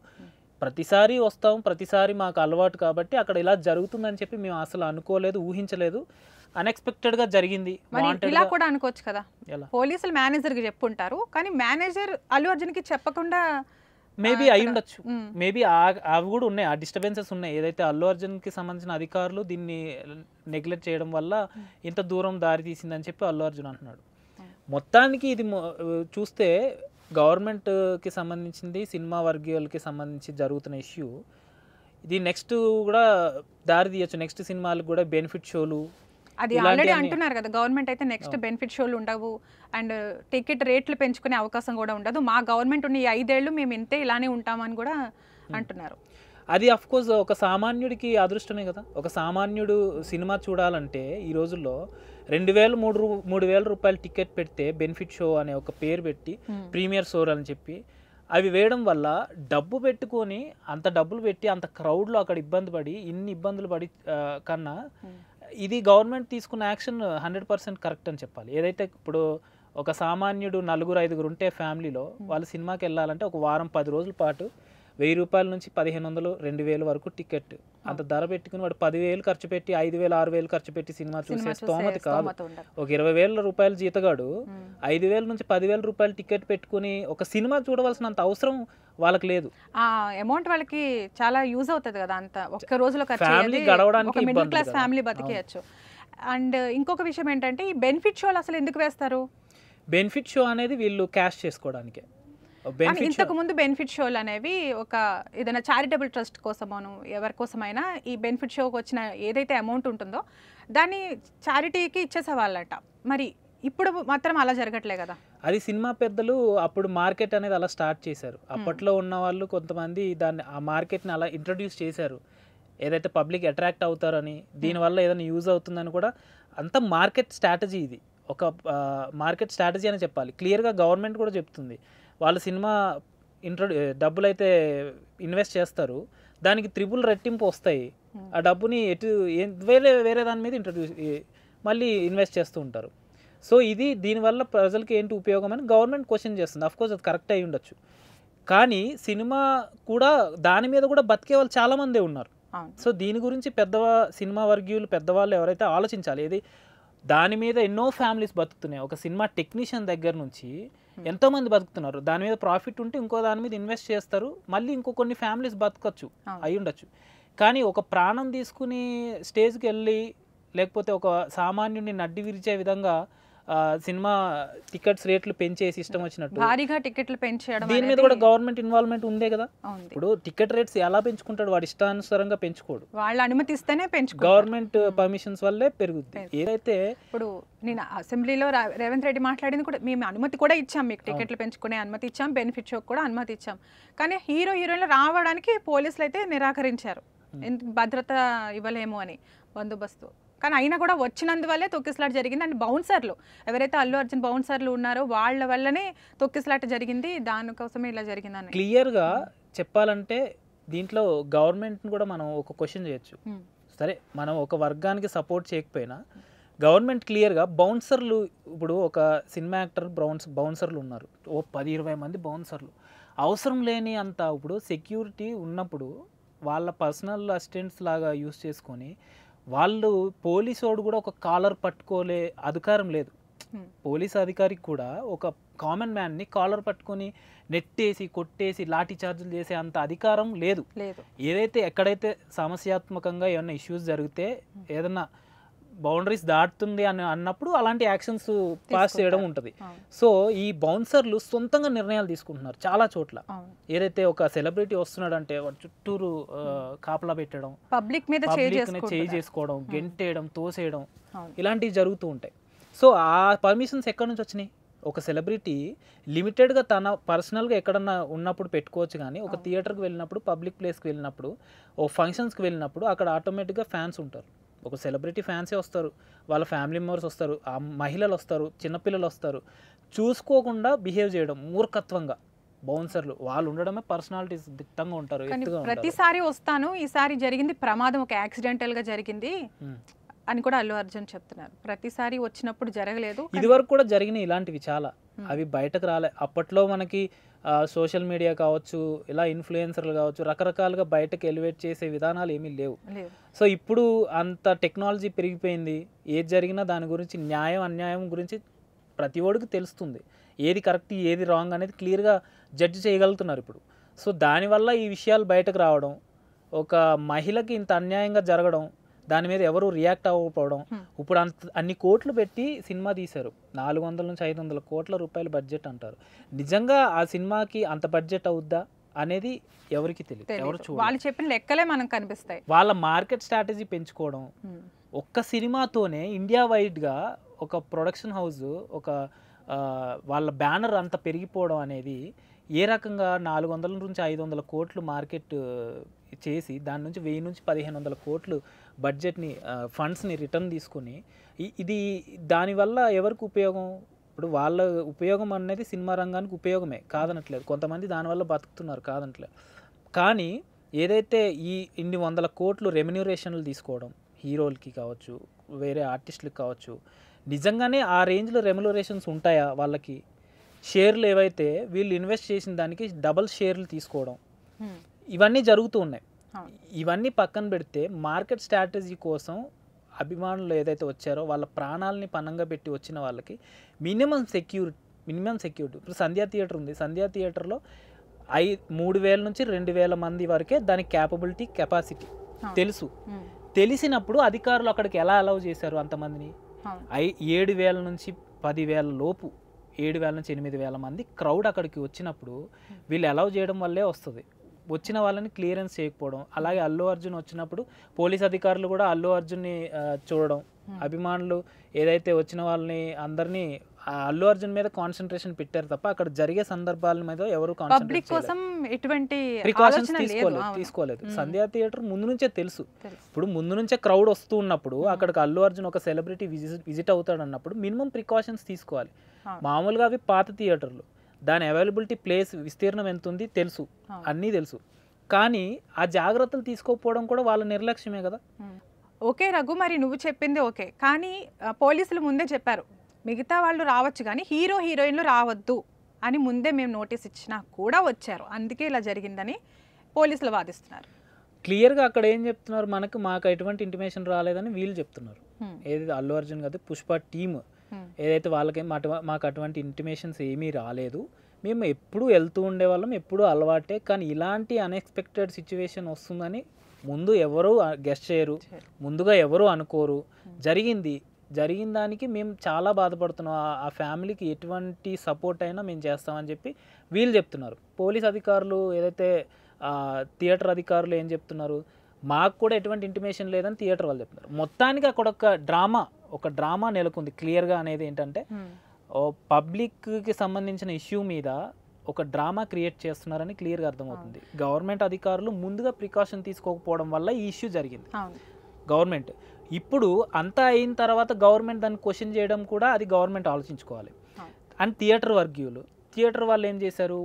[SPEAKER 2] ప్రతిసారి వస్తాం, ప్రతిసారి మాకు అలవాటు కాబట్టి అక్కడ ఇలా జరుగుతుందని చెప్పి మేము అసలు అనుకోలేదు, ఊహించలేదు, అన్ఎక్స్పెక్టెడ్గా జరిగింది.
[SPEAKER 1] ఇలా కూడా అనుకోవచ్చు కదా, పోలీసులు మేనేజర్కి చెప్పుంటారు కానీ మేనేజర్ అల్లు అర్జున్కి చెప్పకుండా
[SPEAKER 2] మేబీ అయి ఉండొచ్చు, మేబీ అవి కూడా ఉన్నాయి, ఆ డిస్టర్బెన్సెస్ ఉన్నాయి. ఏదైతే అల్లు అర్జున్కి సంబంధించిన అధికారులు దీన్ని నెగ్లెక్ట్ చేయడం వల్ల ఇంత దూరం దారి తీసిందని చెప్పి అల్లు అర్జున్ అంటున్నాడు. మొత్తానికి ఇది చూస్తే గవర్నమెంట్కి సంబంధించింది, సినిమా వర్గీయులకి సంబంధించి జరుగుతున్న ఇష్యూ ఇది నెక్స్ట్ కూడా దారి తీయచ్చు. నెక్స్ట్ సినిమాలకు కూడా బెనిఫిట్ షోలు
[SPEAKER 1] అది ఆల్రెడీ అంటున్నారు కదా, గవర్నమెంట్ అయితే నెక్స్ట్ బెనిఫిట్ షోలు ఉండవు అండ్ టికెట్ రేట్లు పెంచుకునే అవకాశం కూడా ఉండదు, మా గవర్నమెంట్ ఉన్న ఈ 5 ఏళ్ళు మేము ఇంతే ఇలానే ఉంటామని కూడా అంటున్నారు.
[SPEAKER 2] అది అఫ్కోర్స్ ఒక సామాన్యుడికి అదృష్టమే కదా. ఒక సామాన్యుడు సినిమా చూడాలంటే ఈ రోజుల్లో 2,000-3,000 రూపాయలు టికెట్ పెడితే బెనిఫిట్ షో అనే ఒక పేరు పెట్టి ప్రీమియర్ షో అని చెప్పి అవి వేయడం వల్ల డబ్బు పెట్టుకొని అంత డబ్బులు పెట్టి అంత క్రౌడ్లో అక్కడ ఇబ్బంది పడి ఇన్ని ఇబ్బందులు పడి కన్నా ఇది గవర్నమెంట్ తీసుకున్న యాక్షన్ 100% కరెక్ట్ అని చెప్పాలి. ఏదైతే ఇప్పుడు ఒక సామాన్యుడు 4-5 ఉంటే ఫ్యామిలీలో వాళ్ళు సినిమాకి వెళ్ళాలంటే ఒక వారం 10 రోజుల పాటు 1,000 రూపాయల నుంచి 1,500, 2,000 వరకు టికెట్ అంత ధర పెట్టుకుని వాడు 10,000 ఖర్చు పెట్టి 5,000, 6,000 ఖర్చు పెట్టి సినిమా చూసే స్తోమత కాదు. ఒక 20,000 రూపాయల జీతగాడు 5,000 నుంచి 10,000 రూపాయల టికెట్ పెట్టుకుని ఒక సినిమా చూడవలసినంత అవసరం వాళ్ళకి లేదు.
[SPEAKER 1] ఆ అమౌంట్ వాళ్ళకి చాలా యూజ్ అవుతుంది కదా, అంత ఒక్క రోజులో
[SPEAKER 2] ఫ్యామిలీ గడవడానికి
[SPEAKER 1] మిడిల్ క్లాస్ ఫ్యామిలీ బతికేయచ్చు. అండ్ ఇంకొక విషయం ఏంటంటే ఈ బెనిఫిట్ షోలు అసలు ఎందుకు వేస్తారు?
[SPEAKER 2] బెనిఫిట్ షో అనేది వీళ్ళు క్యాష్ చేసుకోవడానికే.
[SPEAKER 1] ఇంతకు ముందు బెనిఫిట్ షోలు అనేవి ఒక ఏదైనా చారిటబుల్ ట్రస్ట్ కోసమోను ఎవరి కోసమైనా ఈ బెనిఫిట్ షోకి వచ్చిన ఏదైతే అమౌంట్ ఉంటుందో దాన్ని చారిటీకి ఇచ్చేసేవాళ్ళట, మరి ఇప్పుడు మాత్రం అలా జరగట్లే కదా.
[SPEAKER 2] అది సినిమా పెద్దలు అప్పుడు మార్కెట్ అనేది అలా స్టార్ట్ చేశారు. అప్పట్లో ఉన్న వాళ్ళు కొంతమంది దాన్ని ఆ మార్కెట్ని అలా ఇంట్రడ్యూస్ చేశారు, ఏదైతే పబ్లిక్ అట్రాక్ట్ అవుతారని, దీనివల్ల ఏదైనా యూజ్ అవుతుందని కూడా. అంత మార్కెట్ స్ట్రాటజీ, ఇది ఒక మార్కెట్ స్ట్రాటజీ అని చెప్పాలి. క్లియర్గా గవర్నమెంట్ కూడా చెప్తుంది, వాళ్ళు సినిమా డబ్బులు అయితే ఇన్వెస్ట్ చేస్తారు, దానికి 3 రెట్టింపు వస్తాయి, ఆ డబ్బుని వేరే దాని మీద మళ్ళీ ఇన్వెస్ట్ చేస్తూ ఉంటారు. సో ఇది దీనివల్ల ప్రజలకి ఏంటి ఉపయోగం అని గవర్నమెంట్ క్వశ్చన్ చేస్తుంది. అఫ్కోర్స్ అది కరెక్ట్ అయి ఉండొచ్చు, కానీ సినిమా కూడా దాని మీద కూడా బతికే వాళ్ళు చాలామందే ఉన్నారు. సో దీని గురించి సినిమా వర్గీయులు పెద్దవాళ్ళు ఎవరైతే ఆలోచించాలి. ఏది దాని మీద ఎన్నో ఫ్యామిలీస్ బతుకుతున్నాయి, ఒక సినిమా టెక్నీషియన్ దగ్గర నుంచి ఎంతోమంది బతుకుతున్నారు, దాని మీద ప్రాఫిట్ ఉంటే ఇంకో దాని మీద ఇన్వెస్ట్ చేస్తారు, మళ్ళీ ఇంకో కొన్ని ఫ్యామిలీస్ బతకచ్చు అయి ఉండొచ్చు. కానీ ఒక ప్రాణం తీసుకుని స్టేజ్కి వెళ్ళి లేకపోతే ఒక సామాన్యుడిని నడ్డి విరిచే విధంగా సినిమా టికెట్స్ రేట్లు పెంచేసి ఇష్టం వచ్చినట్టు
[SPEAKER 1] భారీగా టికెట్లు పెంచేయడం
[SPEAKER 2] దీని మీద కూడా గవర్నమెంట్ ఇన్వాల్వ్మెంట్ ఉందే కదా.
[SPEAKER 1] ఉంది.
[SPEAKER 2] ఇప్పుడు టికెట్ రేట్స్ ఎలా పెంచుకుంటాడు, వాడు ఇష్టానుసారంగా పెంచుకోడు,
[SPEAKER 1] వాళ్ళు అనుమతిస్తేనే పెంచుకో,
[SPEAKER 2] గవర్నమెంట్ పర్మిషన్స్ వల్లే పెరుగుద్ది. ఏదైతే
[SPEAKER 1] ఇప్పుడు నేను అసెంబ్లీలో రేవంత్ రెడ్డి మాట్లాడింది కూడా, మేము అనుమతి కూడా ఇచ్చాం, మీకు టికెట్లు పెంచుకునే అనుమతి ఇచ్చాం, బెనిఫిట్ షోకి కూడా అనుమతి ఇచ్చాం, కానీ హీరోయిన్లు రావడానికి పోలీసులు అయితే నిరాకరించారు, భద్రత ఇవ్వలేము అని బందోబస్తు. కానీ అయినా కూడా వచ్చినందువల్లే తొక్కిసలాట జరిగింది. అండ్ బౌన్సర్లు ఎవరైతే అల్లు అర్జున్ బౌన్సర్లు ఉన్నారో వాళ్ళ వల్లనే తొక్కిసలాట జరిగింది, దానికోసమే ఇలా జరిగిందని
[SPEAKER 2] క్లియర్గా చెప్పాలంటే దీంట్లో గవర్నమెంట్ని కూడా మనం ఒక క్వశ్చన్ చేయొచ్చు. సరే, మనం ఒక వర్గానికి సపోర్ట్ చేయకపోయినా గవర్నమెంట్ క్లియర్గా బౌన్సర్లు, ఇప్పుడు ఒక సినిమా యాక్టర్ బౌన్సర్లు ఉన్నారు, ఓ 10-20 మంది బౌన్సర్లు, అవసరం లేని అంత ఇప్పుడు సెక్యూరిటీ ఉన్నప్పుడు వాళ్ళ పర్సనల్ అసిస్టెంట్స్ లాగా యూస్ చేసుకొని వాళ్ళు పోలీసోడు కూడా ఒక కాలర్ పట్టుకోలే అధికారం లేదు. పోలీస్ అధికారికి కూడా ఒక కామన్ మ్యాన్ని కాలర్ పట్టుకొని నెట్టేసి కొట్టేసి లాఠీ చార్జీలు చేసే అంత అధికారం లేదు. ఏదైతే ఎక్కడైతే సమస్యాత్మకంగా ఏమైనా ఇష్యూస్ జరిగితే ఏదన్నా బౌండరీస్ దాటుతుంది అని అన్నప్పుడు అలాంటి యాక్షన్స్ పాస్ చేయడం ఉంటుంది. సో ఈ బౌన్సర్లు సొంతంగా నిర్ణయాలు తీసుకుంటున్నారు చాలా చోట్ల. ఏదైతే ఒక సెలబ్రిటీ వస్తున్నాడంటే వాడు చుట్టూరు కాపలా పెట్టడం, పబ్లిక్ మీద చేయి చేసుకోవడం, గెంటేయడం, తోసేయడం, ఇలాంటివి జరుగుతూ ఉంటాయి. సో ఆ పర్మిషన్స్ ఎక్కడి నుంచి వచ్చినాయి? ఒక సెలబ్రిటీ లిమిటెడ్గా తన పర్సనల్గా ఎక్కడన్నా ఉన్నప్పుడు పెట్టుకోవచ్చు, కానీ ఒక థియేటర్కి వెళ్ళినప్పుడు, పబ్లిక్ ప్లేస్కి వెళ్ళినప్పుడు, ఓ ఫంక్షన్స్కి వెళ్ళినప్పుడు అక్కడ ఆటోమేటిక్గా ఫ్యాన్స్ ఉంటారు. ఒక సెలబ్రిటీ ఫ్యాన్సే వస్తారు, వాళ్ళ ఫ్యామిలీ మెంబర్స్ వస్తారు, ఆ మహిళలు వస్తారు, చిన్నపిల్లలు వస్తారు. చూసుకోకుండా బిహేవ్ చేయడం మూర్ఖత్వంగా బౌన్సర్లు వాళ్ళు ఉండడమే పర్సనాలిటీస్ దిట్టంగా ఉంటారు.
[SPEAKER 1] ప్రతిసారి వస్తాను, ఈసారి జరిగింది ప్రమాదం, ఒక యాక్సిడెంటల్గా జరిగింది అని కూడా అల్లు అర్జున్ చెప్తున్నారు. ప్రతిసారి వచ్చినప్పుడు జరగలేదు,
[SPEAKER 2] ఇదివరకు కూడా జరిగినాయి ఇలాంటివి చాలా, అవి బయటకు రాలే. అప్పట్లో మనకి సోషల్ మీడియా కావచ్చు, ఇలా ఇన్ఫ్లుయెన్సర్లు కావచ్చు, రకరకాలుగా బయటకు ఎలివేట్ చేసే విధానాలు ఏమీ లేవు. సో ఇప్పుడు అంత టెక్నాలజీ పెరిగిపోయింది, ఏది జరిగినా దాని గురించి న్యాయం అన్యాయం గురించి ప్రతి ఒడికి తెలుస్తుంది, ఏది కరెక్ట్ ఏది రాంగ్ అనేది క్లియర్గా జడ్జి చేయగలుగుతున్నారు ఇప్పుడు. సో దానివల్ల ఈ విషయాలు బయటకు రావడం, ఒక మహిళకి ఇంత అన్యాయంగా జరగడం, దాని మీద ఎవరు రియాక్ట్ అవ్వకపోవడం. ఇప్పుడు అన్ని కోట్లు పెట్టి సినిమా తీశారు, 400 నుంచి 500 కోట్ల రూపాయల బడ్జెట్ అంటారు. నిజంగా ఆ సినిమాకి అంత బడ్జెట్ అవుద్దా అనేది ఎవరికి తెలియదు, ఎవరు చూడాలి.
[SPEAKER 1] వాళ్ళు చెప్పిన లెక్కలే మనకు కనిపిస్తాయి.
[SPEAKER 2] వాళ్ళ మార్కెట్ స్ట్రాటజీ పెంచుకోవడం, ఒక్క సినిమాతోనే ఇండియా వైడ్గా ఒక ప్రొడక్షన్ హౌస్, ఒక వాళ్ళ బ్యానర్ అంత పెరిగిపోవడం అనేది ఏ రకంగా 400 నుంచి 500 కోట్లు మార్కెట్ చేసి దాని నుంచి 1000 నుంచి 1500 కోట్లు బడ్జెట్ని ఫండ్స్ని రిటర్న్ తీసుకొని ఇది దానివల్ల ఎవరికి ఉపయోగం? ఇప్పుడు వాళ్ళ ఉపయోగం అనేది సినిమా రంగానికి ఉపయోగమే కాదనట్లేదు, కొంతమంది దానివల్ల బతుకుతున్నారు కాదనట్లేదు. కానీ ఏదైతే ఇన్ని 100 కోట్లు రెమ్యునరేషన్లు తీసుకోవడం, హీరోలకి కావచ్చు, వేరే ఆర్టిస్టులకు కావచ్చు, నిజంగానే ఆ రేంజ్లో రెమ్యునరేషన్స్ ఉంటాయా వాళ్ళకి? షేర్లు ఏవైతే వీళ్ళు ఇన్వెస్ట్ చేసిన దానికి డబల్ షేర్లు తీసుకోవడం, ఇవన్నీ జరుగుతూ ఉన్నాయి. ఇవన్నీ పక్కన పెడితే మార్కెట్ స్ట్రాటజీ కోసం అభిమానులు ఏదైతే వచ్చారో వాళ్ళ ప్రాణాలని పణంగా పెట్టి వచ్చిన వాళ్ళకి మినిమం సెక్యూరిటీ. ఇప్పుడు సంధ్యా థియేటర్ ఉంది, సంధ్యా థియేటర్లో 3000 నుంచి 2000 మంది వరకే దాని కెపాసిటీ తెలుసు. తెలిసినప్పుడు అధికారులు అక్కడికి ఎలా అలౌ చేశారు అంతమందిని? 7,000 నుంచి 10,000 లోపు, 7,000 నుంచి 8,000 మంది క్రౌడ్ అక్కడికి వచ్చినప్పుడు వీళ్ళు అలౌ చేయడం వల్లే వస్తుంది. వచ్చిన వాళ్ళని క్లియరెన్స్ చేయకపోవడం, అలాగే అల్లు అర్జున్ వచ్చినప్పుడు పోలీస్ అధికారులు కూడా అల్లు అర్జున్ని చూడడం, అభిమానులు ఏదైతే వచ్చిన వాళ్ళని అందరినీ అల్లు అర్జున్ మీద కాన్సన్ట్రేషన్ పెట్టారు తప్ప అక్కడ జరిగే సందర్భాల మీద ఎవరు ప్రికాషన్స్ తీసుకోలేదు. సంధ్యా థియేటర్ ముందు నుంచే తెలుసు. ఇప్పుడు ముందు నుంచే క్రౌడ్ వస్తూ ఉన్నప్పుడు అక్కడికి అల్లు అర్జున్ ఒక సెలబ్రిటీ విజిట్ అవుతాడు అన్నప్పుడు మినిమం ప్రికాషన్స్ తీసుకోవాలి. మామూలుగా అవి పాత థియేటర్లు, దాని అవైలబిలిటీ ప్లేస్ విస్తీర్ణం ఎంత ఉంది తెలుసు, అన్నీ తెలుసు, కానీ ఆ జాగ్రత్తలు తీసుకోకపోవడం కూడా వాళ్ళ నిర్లక్ష్యమే కదా.
[SPEAKER 1] ఓకే రఘు, మరి నువ్వు చెప్పింది ఓకే, కానీ పోలీసులు ముందే చెప్పారు మిగతా వాళ్ళు రావచ్చు కానీ హీరోయిన్లు రావద్దు అని ముందే మేము నోటీస్ ఇచ్చినా కూడా వచ్చారు, అందుకే ఇలా జరిగిందని పోలీసులు వాదిస్తున్నారు.
[SPEAKER 2] క్లియర్గా అక్కడ ఏం చెప్తున్నారు, మాకు ఎటువంటి ఇంటిమేషన్ రాలేదని వీళ్ళు చెప్తున్నారు. ఏది అల్లు అర్జున్ కదా పుష్ప టీమ్ ఏదైతే వాళ్ళకేం మాకు అటువంటి ఇంటిమేషన్స్ ఏమీ రాలేదు, మేము ఎప్పుడూ వెళ్తూ ఉండేవాళ్ళం, ఎప్పుడూ అలవాటే, కానీ ఇలాంటి అన్ఎక్స్పెక్టెడ్ సిచ్యువేషన్ వస్తుందని ముందు ఎవరు గెస్ట్ చేయరు, ముందుగా ఎవరు అనుకోరు. జరిగింది, జరిగిన దానికి మేము చాలా బాధపడుతున్నాం, ఆ ఫ్యామిలీకి ఎటువంటి సపోర్ట్ అయినా మేము చేస్తామని చెప్పి వీళ్ళు చెప్తున్నారు. పోలీస్ అధికారులు ఏదైతే థియేటర్ అధికారులు ఏం చెప్తున్నారు, మాకు కూడా ఎటువంటి ఇంటిమేషన్ లేదని థియేటర్ వాళ్ళు చెప్తున్నారు. మొత్తానికి అక్కడ ఒక డ్రామా నెలకొంది క్లియర్గా. అనేది ఏంటంటే పబ్లిక్కి సంబంధించిన ఇష్యూ మీద ఒక డ్రామా క్రియేట్ చేస్తున్నారని క్లియర్గా అర్థమవుతుంది. గవర్నమెంట్ అధికారులు ముందుగా ప్రికాషన్ తీసుకోకపోవడం వల్ల ఈ ఇష్యూ జరిగింది. గవర్నమెంట్ ఇప్పుడు అంతా అయిన తర్వాత గవర్నమెంట్ దాన్ని క్వశ్చన్ చేయడం కూడా అది గవర్నమెంట్ ఆలోచించుకోవాలి. అండ్ థియేటర్ వాళ్ళు ఏం చేశారు,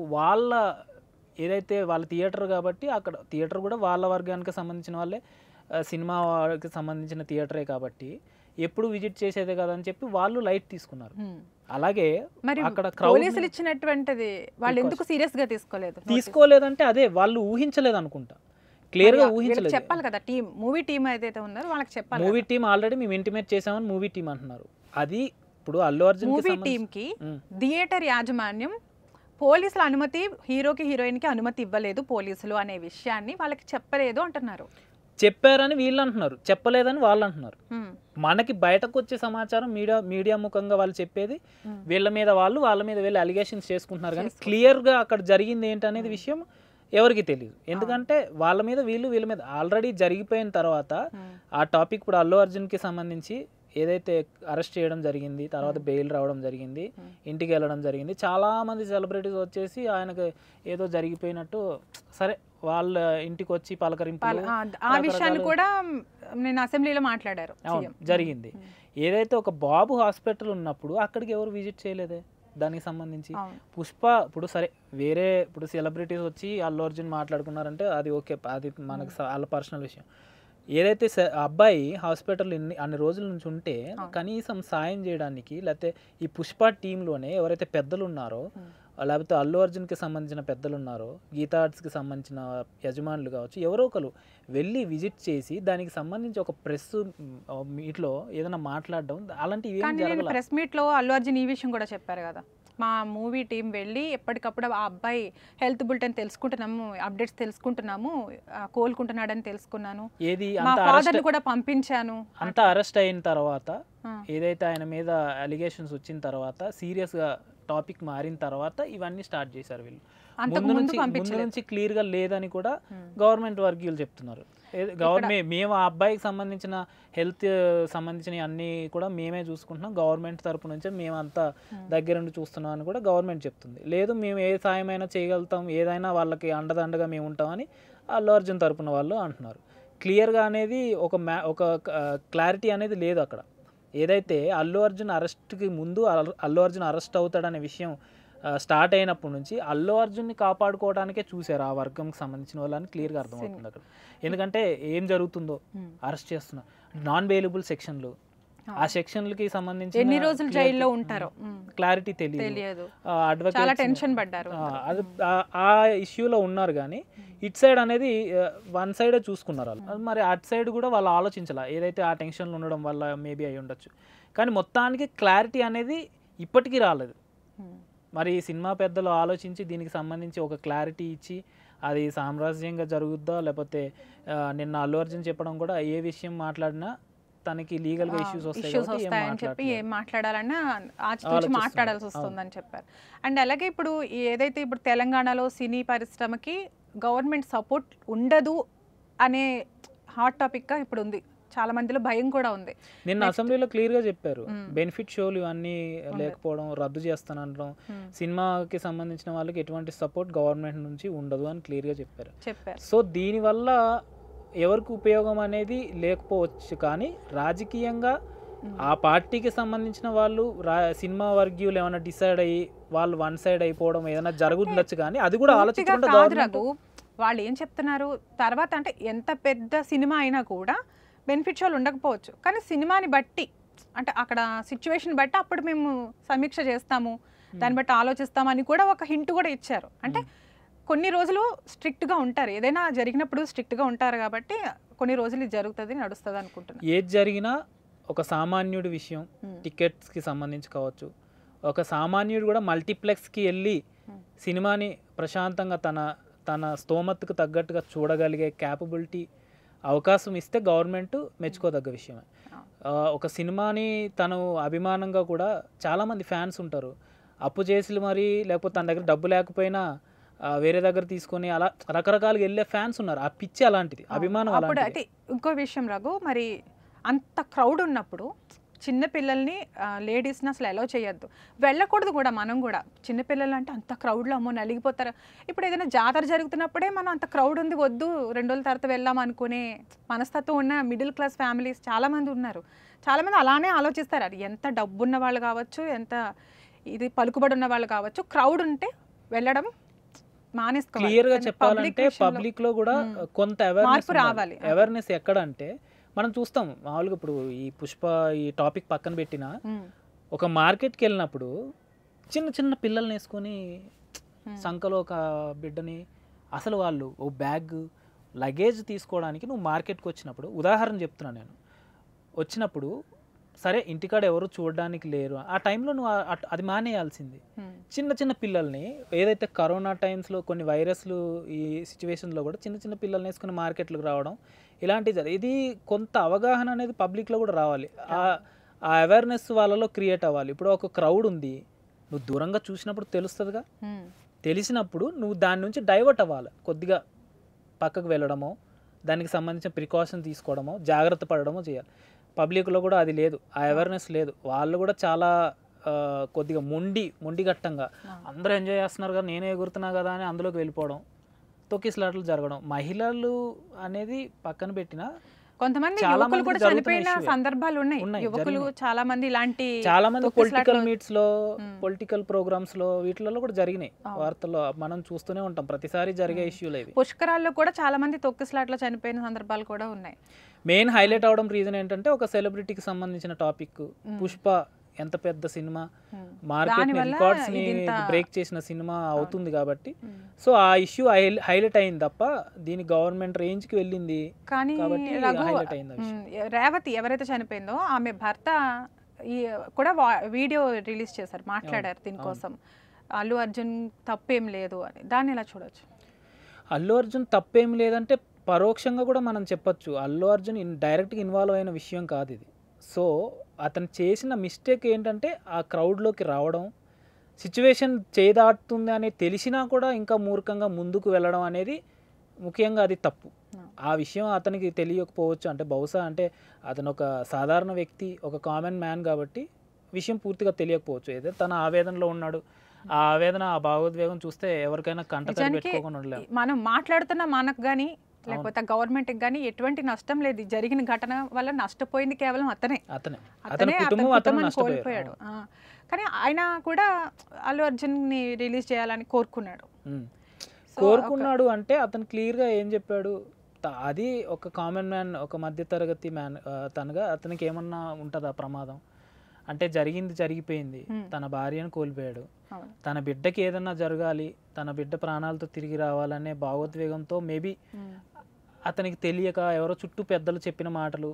[SPEAKER 2] ఏదైతే వాళ్ళ థియేటర్ కాబట్టి అక్కడ థియేటర్ కూడా వాళ్ళ వర్గానికి సంబంధించిన వాళ్ళే, సినిమా వాళ్ళకి సంబంధించిన థియేటరే కాబట్టి ఎప్పుడు విజిట్ చేసేదే కదా అని చెప్పి వాళ్ళు లైట్ తీసుకున్నారు. అలాగే అక్కడ
[SPEAKER 1] పోలీసులు ఇచ్చినటువంటిది వాళ్ళు ఎందుకు సీరియస్ గా
[SPEAKER 2] తీసుకోలేదంటే అదే వాళ్ళు ఊహించలేదు అనుకుంటా, క్లియర్ గా ఊహించలేదు.
[SPEAKER 1] చెప్పాలి కదా మూవీ టీం ఏదైతే ఉన్నారో వాళ్ళకి చెప్పాలి.
[SPEAKER 2] మూవీ టీం ఆల్రెడీ మేము ఇంటిమేట్ చేసామని మూవీ టీం అంటున్నారు. అది ఇప్పుడు అల్లు అర్జున్
[SPEAKER 1] మూవీ టీం కి థియేటర్ యాజమాన్యం పోలీసుల అనుమతి, హీరోకి హీరోయిన్ కి అనుమతి ఇవ్వలేదు పోలీసులు అనే విషయాన్ని వాళ్ళకి చెప్పలేదు అంటున్నారు.
[SPEAKER 2] చెప్పారని వీళ్ళు అంటున్నారు, చెప్పలేదని వాళ్ళు అంటున్నారు. మనకి బయటకు వచ్చే సమాచారం మీడియా ముఖంగా వాళ్ళు చెప్పేది వీళ్ళ మీద వాళ్ళ మీద వీళ్ళు అలిగేషన్స్ చేసుకుంటున్నారు. కానీ క్లియర్గా అక్కడ జరిగింది ఏంటనేది విషయం ఎవరికి తెలియదు. ఎందుకంటే వాళ్ళ మీద వీళ్ళ మీద ఆల్రెడీ జరిగిపోయిన తర్వాత ఆ టాపిక్ ఇప్పుడు అల్లు అర్జున్కి సంబంధించి ఏదైతే అరెస్ట్ చేయడం జరిగింది, తర్వాత బెయిల్ రావడం జరిగింది, ఇంటికి వెళ్ళడం జరిగింది. చాలామంది సెలబ్రిటీస్ వచ్చేసి ఆయనకు ఏదో జరిగిపోయినట్టు సరే వాళ్ళ ఇంటికి వచ్చి పలకరింపులు
[SPEAKER 1] ఆ విషయాన్ని కూడా నేను అసెంబ్లీలో మాట్లాడారు
[SPEAKER 2] జరిగింది. ఏదైతే ఒక బాబు హాస్పిటల్ ఉన్నప్పుడు అక్కడికి ఎవరు విజిట్ చేయలేదే దానికి సంబంధించి. పుష్ప ఇప్పుడు సరే ఇప్పుడు సెలబ్రిటీస్ వచ్చి అల్లు అర్జున్ మాట్లాడుకున్నారంటే అది ఓకే, అది మనకు వాళ్ళ పర్సనల్ విషయం. ఏదైతే అబ్బాయి హాస్పిటల్ అన్ని రోజుల నుంచి ఉంటే కనీసం సాయం చేయడానికి, లేకపోతే ఈ పుష్ప టీంలోనే ఎవరైతే పెద్దలు ఉన్నారో, లేకపోతే అల్లు అర్జున్కి సంబంధించిన పెద్దలు ఉన్నారో, గీతా ఆర్ట్స్కి సంబంధించిన యజమానులు కావచ్చు, ఎవరో ఒకరు వెళ్ళి విజిట్ చేసి దానికి సంబంధించి ఒక ప్రెస్ మీట్లో ఏదైనా మాట్లాడడం అలాంటివి
[SPEAKER 1] ప్రెస్ మీట్లో అల్లు అర్జున్ ఈ విషయం కూడా చెప్పారు కదా, మా మూవీ టీం వెళ్ళి ఎప్పటికప్పుడు ఆ అబ్బాయి హెల్త్ బులెటిన్ తెలుసుకుంటున్నాము, అప్డేట్స్ తెలుసుకుంటున్నాము, కోలుకుంటున్నాడని తెలుసుకున్నాను, మా ఫాదర్ని కూడా పంపించాను.
[SPEAKER 2] అంతా అరెస్ట్ అయిన తర్వాత ఏదైతే ఆయన మీద అలిగేషన్స్ వచ్చిన తర్వాత సీరియస్గా టాపిక్ మారిన తర్వాత ఇవన్నీ స్టార్ట్ చేశారు వీళ్ళు. ముందు నుంచి క్లియర్గా లేదని కూడా గవర్నమెంట్ వర్గీయులు చెప్తున్నారు. గవర్నమెంట్ మేము ఆ అబ్బాయికి సంబంధించిన హెల్త్ సంబంధించిన అన్నీ కూడా మేమే చూసుకుంటున్నాం, గవర్నమెంట్ తరపు నుంచే మేమంతా దగ్గరుండి చూస్తున్నాం అని కూడా గవర్నమెంట్ చెప్తుంది. లేదు మేము ఏ సాయమైనా చేయగలుగుతాం, ఏదైనా వాళ్ళకి అండదండగా మేము ఉంటామని అల్లు అర్జున్ తరపున వాళ్ళు అంటున్నారు. క్లియర్గా అనేది ఒక క్లారిటీ అనేది లేదు అక్కడ. ఏదైతే అల్లు అర్జున్ అరెస్ట్కి ముందు అల్లు అర్జున్ అరెస్ట్ అవుతాడనే విషయం స్టార్ట్ అయినప్పటి నుంచి అల్లు అర్జున్ని కాపాడుకోవడానికే చూశారు ఆ వర్గంకి సంబంధించిన వాళ్ళని క్లియర్గా అర్థమవుతుంది అక్కడ. ఎందుకంటే ఏం జరుగుతుందో అరెస్ట్ చేస్తున్నారు, నాన్ బెయిలబుల్ సెక్షన్లు, ఆ సెక్షన్లకి సంబంధించి
[SPEAKER 1] ఎన్ని రోజులు జైల్లో ఉంటారో
[SPEAKER 2] క్లారిటీ తెలియదు.
[SPEAKER 1] చాలా టెన్షన్ పడ్డారు,
[SPEAKER 2] ఆ ఇష్యూలో ఉన్నారు. కానీ ఇట్ సైడ్ అనేది వన్ సైడే చూసుకున్నారు వాళ్ళు. మరి అటు సైడ్ కూడా వాళ్ళు ఆలోచించాల, ఏదైతే ఆ టెన్షన్లు ఉండడం వల్ల మేబీ అయి ఉండొచ్చు. కానీ మొత్తానికి క్లారిటీ అనేది ఇప్పటికీ రాలేదు. మరి సినిమా పెద్దలు ఆలోచించి దీనికి సంబంధించి ఒక క్లారిటీ ఇచ్చి అది సామ్రాజ్యంగా జరుగుద్దా, లేకపోతే నిన్న అల్లు అర్జున్ చెప్పడం కూడా ఏ విషయం మాట్లాడినా తనకి లీగల్గా ఇష్యూస్
[SPEAKER 1] వస్తాయని చెప్పి ఏం మాట్లాడాలన్నా ఆచితూచి మాట్లాడాల్సి వస్తుందని చెప్పారు. అండ్ అలాగే ఇప్పుడు ఏదైతే ఇప్పుడు తెలంగాణలో సినీ పరిశ్రమకి గవర్నమెంట్ సపోర్ట్ ఉండదు అనే హాట్ టాపిక్గా ఇప్పుడు ఉంది, చాలా మందిలో భయం కూడా ఉంది.
[SPEAKER 2] నిన్న అసెంబ్లీలో క్లియర్గా చెప్పారు, బెనిఫిట్ షోలు ఇవన్నీ లేకపోవడం, రద్దు చేస్తానడం, సినిమాకి సంబంధించిన వాళ్ళకి ఎటువంటి సపోర్ట్ గవర్నమెంట్ నుంచి ఉండదు అని క్లియర్గా చెప్పారు. సో దీనివల్ల ఎవరికి ఉపయోగం అనేది లేకపోవచ్చు, కానీ రాజకీయంగా ఆ పార్టీకి సంబంధించిన వాళ్ళు సినిమా వర్గీయులు ఏమైనా డిసైడ్ అయ్యి వాళ్ళు వన్ సైడ్ అయిపోవడం ఏదైనా జరుగుతుండొచ్చు. కానీ అది కూడా ఆలోచించకుండా
[SPEAKER 1] వాళ్ళు ఏం చెప్తున్నారు తర్వాత అంటే ఎంత పెద్ద సినిమా అయినా కూడా బెనిఫిట్ షోలు ఉండకపోవచ్చు, కానీ సినిమాని బట్టి అంటే అక్కడ సిచ్యువేషన్ బట్టి అప్పుడు మేము సమీక్ష చేస్తాము, దాన్ని బట్టి ఆలోచిస్తామని కూడా ఒక హింట్ కూడా ఇచ్చారు. అంటే కొన్ని రోజులు స్ట్రిక్ట్గా ఉంటారు, ఏదైనా జరిగినప్పుడు స్ట్రిక్ట్గా ఉంటారు కాబట్టి కొన్ని రోజులు ఇది జరుగుతుంది నడుస్తుంది అనుకుంటున్నాను.
[SPEAKER 2] ఏది జరిగినా ఒక సామాన్యుడి విషయం, టికెట్స్కి సంబంధించి కావచ్చు, ఒక సామాన్యుడు కూడా మల్టీప్లెక్స్కి వెళ్ళి సినిమాని ప్రశాంతంగా తన స్తోమతకు తగ్గట్టుగా చూడగలిగే క్యాపబిలిటీ అవకాశం ఇస్తే గవర్నమెంట్ మెచ్చుకోదగ్గ విషయమే. ఒక సినిమాని తను అభిమానంగా కూడా చాలామంది ఫ్యాన్స్ ఉంటారు. అప్పు చేసి మరి లేకపోతే తన దగ్గర డబ్బు లేకపోయినా వేరే దగ్గర తీసుకొని అలా రకరకాలుగా వెళ్ళే ఫ్యాన్స్ ఉన్నారు. ఆ పిచ్చి అలాంటిది, అభిమానం
[SPEAKER 1] అప్పుడు
[SPEAKER 2] అలాంటిది.
[SPEAKER 1] అయితే ఇంకో విషయం రఘు, మరి అంత క్రౌడ్ ఉన్నప్పుడు చిన్న పిల్లల్ని లేడీస్ని అసలు అలౌ చేయొద్దు, వెళ్ళకూడదు కూడా. మనం కూడా చిన్నపిల్లలు అంటే అంత క్రౌడ్లో అమ్మో నలిగిపోతారు. ఇప్పుడు ఏదైనా జాతర జరుగుతున్నప్పుడే మనం అంత క్రౌడ్ ఉంది వద్దు 2 రోజుల తర్వాత వెళ్దాం అనుకునే మనస్తత్వం ఉన్న మిడిల్ క్లాస్ ఫ్యామిలీస్ చాలామంది ఉన్నారు. చాలామంది అలానే ఆలోచిస్తారు. అది ఎంత డబ్బున్న వాళ్ళు కావచ్చు, ఎంత ఇది పలుకుబడి ఉన్న వాళ్ళు కావచ్చు, క్రౌడ్ ఉంటే వెళ్ళడం మానేసుకోవాలి.
[SPEAKER 2] క్లియర్గా చెప్పాలంటే పబ్లిక్లో కూడా కొంత
[SPEAKER 1] మార్పు రావాలి.
[SPEAKER 2] అవేర్నెస్ ఎక్కడ అంటే మనం చూస్తాం మామూలుగా. ఇప్పుడు ఈ పుష్ప ఈ టాపిక్ పక్కన పెట్టిన ఒక మార్కెట్కి వెళ్ళినప్పుడు చిన్న చిన్న పిల్లల్ని వేసుకొని సంకలో ఒక బిడ్డని, అసలు వాళ్ళు ఓ బ్యాగ్ లగేజ్ తీసుకోవడానికి నువ్వు మార్కెట్కి వచ్చినప్పుడు, ఉదాహరణ చెప్తున్నాను నేను, వచ్చినప్పుడు సరే ఇంటికాడ ఎవరు చూడడానికి లేరు, ఆ టైంలో నువ్వు అది మానేయాల్సింది. చిన్న చిన్న పిల్లల్ని ఏదైతే కరోనా టైమ్స్లో కొన్ని వైరస్లు ఈ సిచ్యువేషన్లో కూడా చిన్న చిన్న పిల్లల్ని వేసుకుని మార్కెట్లకు రావడం ఇలాంటిది, ఇది కొంత అవగాహన అనేది పబ్లిక్లో కూడా రావాలి. ఆ అవేర్నెస్ వాళ్ళలో క్రియేట్ అవ్వాలి. ఇప్పుడు ఒక క్రౌడ్ ఉంది, నువ్వు దూరంగా చూసినప్పుడు తెలుస్తుందిగా, తెలిసినప్పుడు నువ్వు దాని నుంచి డైవర్ట్ అవ్వాలి, కొద్దిగా పక్కకు వెళ్ళడమో దానికి సంబంధించిన ప్రికాషన్ తీసుకోవడమో జాగ్రత్త పడడమో చేయాలి. పబ్లిక్లో కూడా అది లేదు, ఆ అవేర్నెస్ లేదు. వాళ్ళు కూడా చాలా కొద్దిగా మొండిగట్టంగా అందరూ ఎంజాయ్ చేస్తున్నారు కదా నేనే ఎగురుతున్నా కదా అని అందులోకి వెళ్ళిపోవడం, తొక్కిసలాటలు జరగడం. మహిళలు అనేది పక్కన పెట్టిన
[SPEAKER 1] కొంతమంది యువకులు కూడా చనిపోయిన సందర్భాలు ఉన్నాయి. యువకులు చాలా మంది ఇలాంటి
[SPEAKER 2] పొలిటికల్ మీట్స్ లో, పొలిటికల్ ప్రోగ్రామ్స్ లో వీటిలలో కూడా జరిగినాయి వార్తల్లో మనం చూస్తూనే ఉంటాం. ప్రతిసారి జరిగే ఇష్యూలు ఇవి.
[SPEAKER 1] పుష్కరాల్లో కూడా చాలా మంది తొక్కిసలాట్లో చనిపోయిన సందర్భాలు కూడా ఉన్నాయి.
[SPEAKER 2] మెయిన్ హైలైట్ అవడం రీజన్ ఏంటంటే ఒక సెలబ్రిటీకి సంబంధించిన టాపిక్. పుష్ప ఎంత పెద్ద సినిమా, మార్కెట్ రికార్డ్స్ ని బ్రేక్ చేసిన సినిమా అవుతుంది కాబట్టి సో ఆ ఇష్యూ హైలైట్ అయింది తప్ప దీని గవర్నమెంట్ రేంజ్ కి వెళ్ళింది
[SPEAKER 1] కానీ
[SPEAKER 2] హైలైట్ అయింది.
[SPEAKER 1] రేవతి ఎవరైతే చనిపోయిందో ఆమె భర్త కూడా వీడియో రిలీజ్ చేశారు, మాట్లాడారు దీనికోసం. అల్లు అర్జున్ తప్పేం లేదు అని, దాన్ని ఎలా చూడొచ్చు?
[SPEAKER 2] అల్లు అర్జున్ తప్పేం లేదంటే పరోక్షంగా కూడా మనం చెప్పొచ్చు. అల్లు అర్జున్ డైరెక్ట్గా ఇన్వాల్వ్ అయిన విషయం కాదు ఇది. సో అతను చేసిన మిస్టేక్ ఏంటంటే ఆ క్రౌడ్లోకి రావడం, సిచ్యువేషన్ చేదాటుతుంది అనేది తెలిసినా కూడా ఇంకా మూర్ఖంగా ముందుకు వెళ్ళడం అనేది ముఖ్యంగా అది తప్పు. ఆ విషయం అతనికి తెలియకపోవచ్చు, అంటే బహుశా అంటే అతను ఒక సాధారణ వ్యక్తి, ఒక కామన్ మ్యాన్ కాబట్టి విషయం పూర్తిగా తెలియకపోవచ్చు. ఏదైతే తన ఆవేదనలో ఉన్నాడు, ఆ ఆవేదన ఆ భావోద్వేగం చూస్తే ఎవరికైనా కంటతడి పెట్టుకోకుండా ఉండలేము.
[SPEAKER 1] మనం మాట్లాడుతున్న మనకు కానీ లేకపోతే గవర్నమెంట్కి కానీ ఎటువంటి నష్టం లేదు. జరిగిన ఘటన వల్ల నష్టపోయింది కేవలం అతనే కోల్పోయాడు. కానీ ఆయన కూడా అల్లు అర్జున్ని రిలీజ్ చేయాలని
[SPEAKER 2] కోరుకున్నాడు. అంటే అతను క్లియర్గా ఏం చెప్పాడు, అది ఒక కామన్ మ్యాన్, ఒక మధ్యతరగతి మ్యాన్ తనగా అతనికి ఏమన్నా ఉంటుందా ప్రమాదం? అంటే జరిగిపోయింది, తన భార్యను కోల్పోయాడు, తన బిడ్డకి ఏదన్నా జరగాలి, తన బిడ్డ ప్రాణాలతో తిరిగి రావాలనే భావోద్వేగంతో మేబీ అతనికి తెలియక ఎవరో చుట్టూ పెద్దలు చెప్పిన మాటలు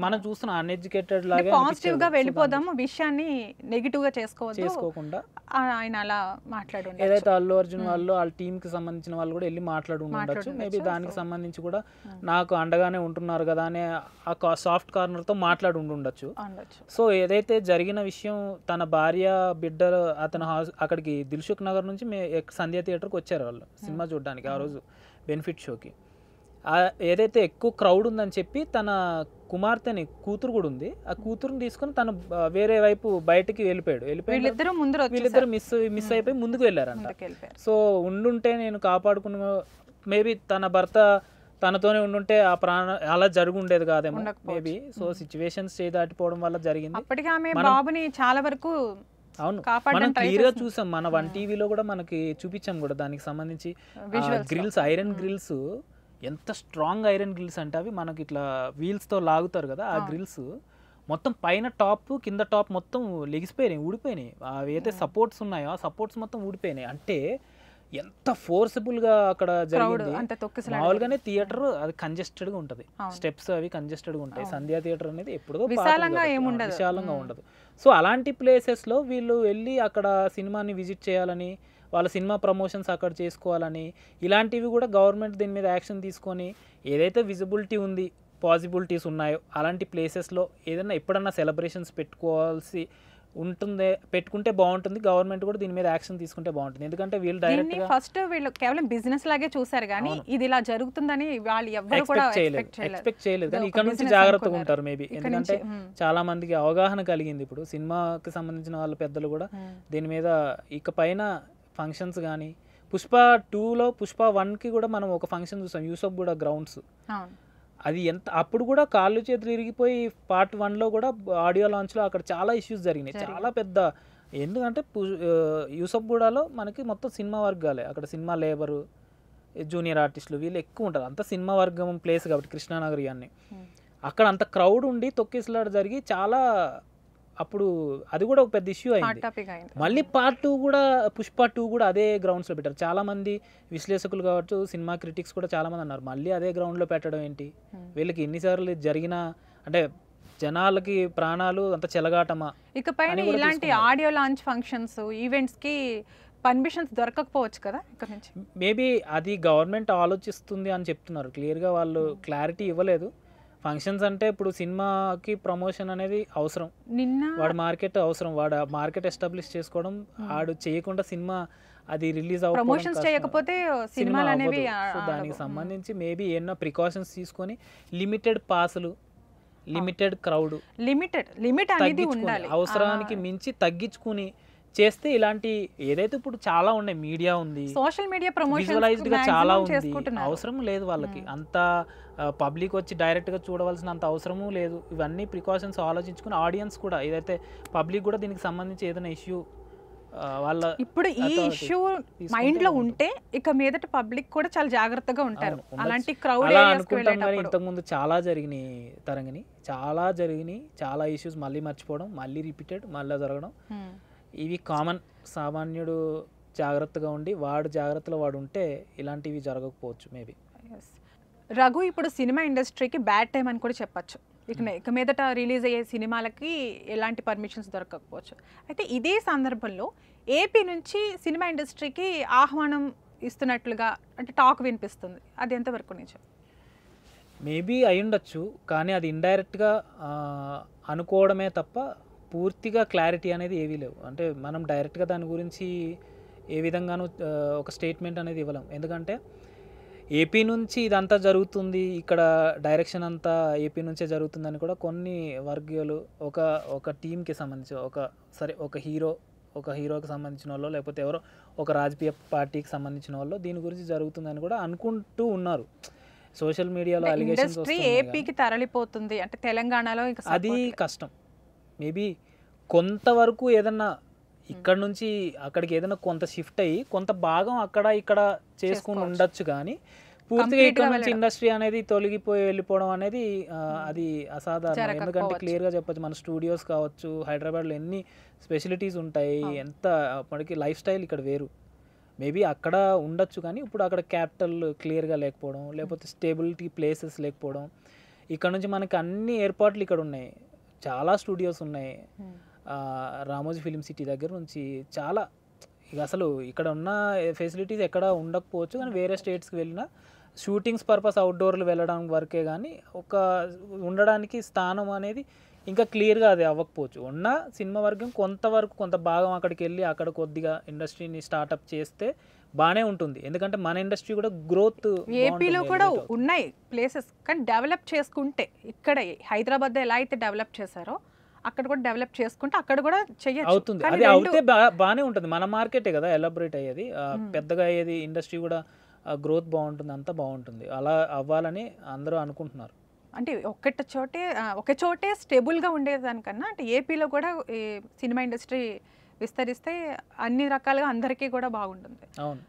[SPEAKER 2] మనం చూస్తున్నాం. అన్ఎడ్యుకేటెడ్ లాగా
[SPEAKER 1] పాజిటివ్ గా వెళ్ళిపోదాము, విషయాన్ని నెగిటివ్ గా చేసుకోకుండా ఆయన అలా మాట్లాడు.
[SPEAKER 2] ఏదైతే అల్లు అర్జున్ వాళ్ళు వాళ్ళ టీమ్ కి సంబంధించిన వాళ్ళు కూడా వెళ్ళి మాట్లాడి ఉండొచ్చు. మేబీ దానికి సంబంధించి కూడా నాకు అండగానే ఉంటున్నారు కదా అనే ఆ సాఫ్ట్ కార్నర్ తో మాట్లాడి ఉండొచ్చు. సో ఏదైతే జరిగిన విషయం, తన భార్య బిడ్డ అతను అక్కడికి దిల్సుఖ్ నగర్ నుంచి సంధ్య థియేటర్కి వచ్చారు వాళ్ళు సినిమా చూడడానికి ఆ రోజు బెనిఫిట్ షోకి. ఏదైతే ఎక్కువ క్రౌడ్ ఉందని చెప్పి తన కుమార్తెని, కూతురు కూడా ఉంది, ఆ కూతురుని తీసుకొని తను వేరే వైపు బయటికి వెళ్ళిపోయాడు. వీళ్ళిద్దరు మిస్ అయిపోయి ముందుకు వెళ్ళారంట. సో ఉండుంటే నేను కాపాడుకున్న, మేబీ తన భర్త తనతోనే ఉండుంటే ఆ అలా జరిగి ఉండేది కాదేమో మేబీ. సో సిచ్యువేషన్స్ దాటిపోవడం వల్ల జరిగింది.
[SPEAKER 1] బాబుని చాలా వరకు
[SPEAKER 2] అవును, మనం క్లియర్ గా చూసాం. మన 1TV లో కూడా మనకి చూపించాం కూడా దానికి సంబంధించి గ్రిల్స్, ఐరన్ గ్రిల్స్, ఎంత స్ట్రాంగ్ ఐరన్ గ్రిల్స్ అంటే అవి మనకి ఇట్లా వీల్స్తో లాగుతారు కదా, ఆ గ్రిల్స్ మొత్తం పైన టాప్ కింద టాప్ మొత్తం లెగిసిపోయినాయి, ఊడిపోయినాయి. అవి అయితే సపోర్ట్స్ ఉన్నాయో ఆ సపోర్ట్స్ మొత్తం ఊడిపోయినాయి. అంటే ఎంత ఫోర్సబుల్గా అక్కడ జరిగింది. మామూలుగానే థియేటర్ అది కంజెస్టెడ్గా ఉంటుంది, స్టెప్స్ అవి కంజెస్టెడ్గా ఉంటాయి. సంధ్యా థియేటర్ అనేది ఎప్పుడో విశాలంగా ఉండదు. సో అలాంటి ప్లేసెస్లో వీళ్ళు వెళ్ళి అక్కడ సినిమాని విజిట్ చేయాలని వాళ్ళ సినిమా ప్రమోషన్స్ అక్కడ చేసుకోవాలని, ఇలాంటివి కూడా గవర్నమెంట్ దీని మీద యాక్షన్ తీసుకొని ఏదైతే విజిబిలిటీ ఉంది, పాసిబిలిటీస్ ఉన్నాయో అలాంటి ప్లేసెస్లో ఏదైనా ఎప్పుడన్నా సెలబ్రేషన్స్ పెట్టుకోవాల్సి ఉంటుందే, పెట్టుకుంటే బాగుంటుంది. గవర్నమెంట్ కూడా దీని మీద యాక్షన్ తీసుకుంటే బాగుంటుంది. ఎందుకంటే వీళ్ళు డైరెక్ట్గా
[SPEAKER 1] ఫస్ట్ వీళ్ళు కేవలం బిజినెస్ లాగే చూసారు కానీ ఇది ఇలా జరుగుతుందని వాళ్ళు ఎవ్వరు కూడా
[SPEAKER 2] ఎక్స్పెక్ట్ చేయలేదు. కానీ ఇక్కడ నుంచి జాగ్రత్తగా ఉంటారు మేబీ, ఎందుకంటే చాలా మందికి అవగాహన కలిగింది. ఇప్పుడు సినిమాకి సంబంధించిన వాళ్ళ పెద్దలు కూడా దీని మీద ఇక పైన ఫంక్షన్స్ కానీ, పుష్ప 2లో పుష్ప 1కి కూడా మనం ఒక ఫంక్షన్ చూసాం, యూసఫ్ కూడా గ్రౌండ్స్. అది ఎంత అప్పుడు కూడా కాళ్ళు చేతులు ఇరిగిపోయి పార్ట్ 1లో కూడా ఆడియో లాంచ్లో అక్కడ చాలా ఇష్యూస్ జరిగినాయి, చాలా పెద్ద. ఎందుకంటే యూసఫ్గూడలో మనకి మొత్తం సినిమా వర్గాలే, అక్కడ సినిమా లేబరు, జూనియర్ ఆర్టిస్టులు వీళ్ళు ఎక్కువ ఉంటారు, అంత సినిమా వర్గం ప్లేస్ కాబట్టి కృష్ణానగర్ అన్ని. అక్కడ అంత క్రౌడ్ ఉండి తొక్కిసలాట జరిగి చాలా, అప్పుడు అది కూడా ఒక పెద్ద ఇష్యూ అయింది. మళ్ళీ పార్ట్ 2 కూడా పుష్ప 2 కూడా అదే గ్రౌండ్స్లో పెట్టారు. చాలా మంది విశ్లేషకులు కావచ్చు, సినిమా క్రిటిక్స్ కూడా చాలా మంది అన్నారు మళ్ళీ అదే గ్రౌండ్లో పెట్టడం ఏంటి, వీళ్ళకి ఎన్నిసార్లు జరిగిన అంటే జనాలకి ప్రాణాలు అంత చెలగాటమా.
[SPEAKER 1] ఇకపై ఇలాంటి ఆడియో లాంచ్ ఫంక్షన్స్ ఈవెంట్స్ కి పర్మిషన్స్ దొరకకపోవచ్చు కదా ఇక్కడ నుంచి.
[SPEAKER 2] మేబీ అది గవర్నమెంట్ ఆలోచిస్తుంది అని చెప్తున్నారు, క్లియర్గా వాళ్ళు క్లారిటీ ఇవ్వలేదు. ఫంక్షన్స్ అంటే ఇప్పుడు సినిమాకి ప్రమోషన్ అనేది అవసరం, వాడు మార్కెట్ అవసరం, వాడు మార్కెట్ ఎస్టాబ్లిష్ చేసుకోవడం, వాడు చేయకుండా సినిమా అది రిలీజ్
[SPEAKER 1] ప్రమోషన్స్ చేయకపోతే సినిమాలు అనేవి.
[SPEAKER 2] దానికి సంబంధించి మేబీ ఏమన్నా ప్రికాషన్స్ తీసుకొని లిమిటెడ్ పాసులు, లిమిటెడ్ క్రౌడ్,
[SPEAKER 1] లిమిట్ అనేది ఉండాలి,
[SPEAKER 2] అవసరానికి మించి తగ్గించుకుని చేస్తే ఇలాంటి ఏదైతే ఇప్పుడు చాలా ఉన్నాయి, మీడియా ఉంది,
[SPEAKER 1] సోషల్ మీడియా ప్రమోషన్
[SPEAKER 2] విజువలైజ్డ్ గా చాలా ఉంది, అవసరం లేదు వాళ్ళకి అంత పబ్లిక్ వచ్చి డైరెక్ట్ గా చూడవలసిన అంత అవసరము లేదు. ఇవన్నీ ప్రికాషన్స్ ఆలోచించుకుని ఆడియన్స్ కూడా ఏదైతే పబ్లిక్ కూడా దీనికి సంబంధించి ఏదైనా ఇష్యూ వాళ్ళ
[SPEAKER 1] ఇప్పుడు ఈ ఇష్యూ మైండ్ లో ఉంటే ఇక మీదట పబ్లిక్ కూడా చాలా జాగ్రత్తగా ఉంటారు. అలాంటి క్రౌడ్
[SPEAKER 2] అనుకుంటాం కానీ ఇంతకుముందు చాలా జరిగినాయి తరంగిని, చాలా ఇష్యూస్ మళ్ళీ మర్చిపోవడం, మళ్ళీ రిపీటెడ్ మళ్ళీ జరగడం, ఇవి కామన్. సామాన్యుడు జాగ్రత్తగా ఉండి వాడు జాగ్రత్తలో వాడు ఉంటే ఇలాంటివి జరగకపోవచ్చు మేబీ.
[SPEAKER 1] రఘు, ఇప్పుడు సినిమా ఇండస్ట్రీకి బ్యాడ్ టైం అని కూడా చెప్పచ్చు. ఇక మీదట రిలీజ్ అయ్యే సినిమాలకి ఎలాంటి పర్మిషన్స్ దొరకకపోవచ్చు. అయితే ఇదే సందర్భంలో ఏపీ నుంచి సినిమా ఇండస్ట్రీకి ఆహ్వానం ఇస్తున్నట్లుగా అంటే టాక్ వినిపిస్తుంది, అది ఎంతవరకు నిజం?
[SPEAKER 2] మేబీ అయి ఉండొచ్చు, కానీ అది ఇండైరెక్ట్గా అనుకోవడమే తప్ప పూర్తిగా క్లారిటీ అనేది ఏవీ లేవు. అంటే మనం డైరెక్ట్గా దాని గురించి ఏ విధంగానూ ఒక స్టేట్మెంట్ అనేది ఇవ్వలేం. ఎందుకంటే ఏపీ నుంచి ఇదంతా జరుగుతుంది, ఇక్కడ డైరెక్షన్ అంతా ఏపీ నుంచే జరుగుతుందని కూడా కొన్ని వర్గాలు ఒక టీంకి సంబంధించి ఒక హీరోకి సంబంధించిన వాళ్ళు, లేకపోతే ఎవరో ఒక రాజకీయ పార్టీకి సంబంధించిన వాళ్ళు దీని గురించి జరుగుతుందని కూడా అనుకుంటూ ఉన్నారు. సోషల్ మీడియాలో అలిగేషన్స్
[SPEAKER 1] ఏపీకి తరలిపోతుంది అంటే తెలంగాణలో
[SPEAKER 2] అది కష్టం. మేబీ కొంతవరకు ఏదన్నా ఇక్కడ నుంచి అక్కడికి ఏదైనా కొంత షిఫ్ట్ అయ్యి కొంత భాగం అక్కడ ఇక్కడ చేసుకుని ఉండొచ్చు, కానీ పూర్తిగా ఇక్కడ నుంచి ఇండస్ట్రీ అనేది తొలగిపోయి వెళ్ళిపోవడం అనేది అది అసాధారణం. ఎందుకంటే క్లియర్గా చెప్పచ్చు, మన స్టూడియోస్ కావచ్చు, హైదరాబాద్లో ఎన్ని ఫెసిలిటీస్ ఉంటాయి, ఎంత మనకి లైఫ్ స్టైల్ ఇక్కడ వేరు. మేబీ అక్కడ ఉండొచ్చు, కానీ ఇప్పుడు అక్కడ క్యాపిటల్ క్లియర్గా లేకపోవడం, లేకపోతే స్టేబిలిటీ ప్లేసెస్ లేకపోవడం. ఇక్కడ నుంచి మనకి అన్ని ఏర్పాట్లు ఇక్కడ ఉన్నాయి, చాలా స్టూడియోస్ ఉన్నాయి. రామోజీ ఫిలిం సిటీ దగ్గర నుంచి చాలా, ఇక అసలు ఇక్కడ ఉన్న ఫెసిలిటీస్ ఎక్కడ ఉండకపోవచ్చు, కానీ వేరే స్టేట్స్కి వెళ్ళినా షూటింగ్స్ పర్పస్ అవుట్డోర్లు వెళ్ళడం వరకే, కానీ ఒక ఉండడానికి స్థానం అనేది ఇంకా క్లియర్గా అది అవ్వకపోవచ్చు. ఉన్న సినిమా వర్గం కొంతవరకు కొంత భాగం అక్కడికి వెళ్ళి అక్కడ కొద్దిగా ఇండస్ట్రీని స్టార్ట్అప్ చేస్తే బాగానే ఉంటుంది. ఎందుకంటే మన ఇండస్ట్రీ కూడా గ్రోత్
[SPEAKER 1] ఏపీలో కూడా ఉన్నాయి ప్లేసెస్, కానీ డెవలప్ చేసుకుంటే ఇక్కడ హైదరాబాద్లో ఎలా అయితే డెవలప్ చేశారో అక్కడ కూడా డెవలప్ చేసుకుంటే అక్కడ కూడా చేయొచ్చు,
[SPEAKER 2] అవుతుంది. అది అవుతే బాగానే ఉంటుంది, మన మార్కెటే కదా ఎలాబరేట్ అయ్యేది, పెద్దగా అయ్యేది, ఇండస్ట్రీ కూడా గ్రోత్ బాగుంటుంది, అంతా బాగుంటుంది. అలా అవ్వాలని అందరూ అనుకుంటున్నారు.
[SPEAKER 1] అంటే ఒక చోటే స్టేబుల్గా ఉండేదానికన్నా అంటే ఏపీలో కూడా ఈ సినిమా ఇండస్ట్రీ విస్తరిస్తే అన్ని రకాలుగా అందరికీ కూడా బాగుంటుంది.
[SPEAKER 2] అవును,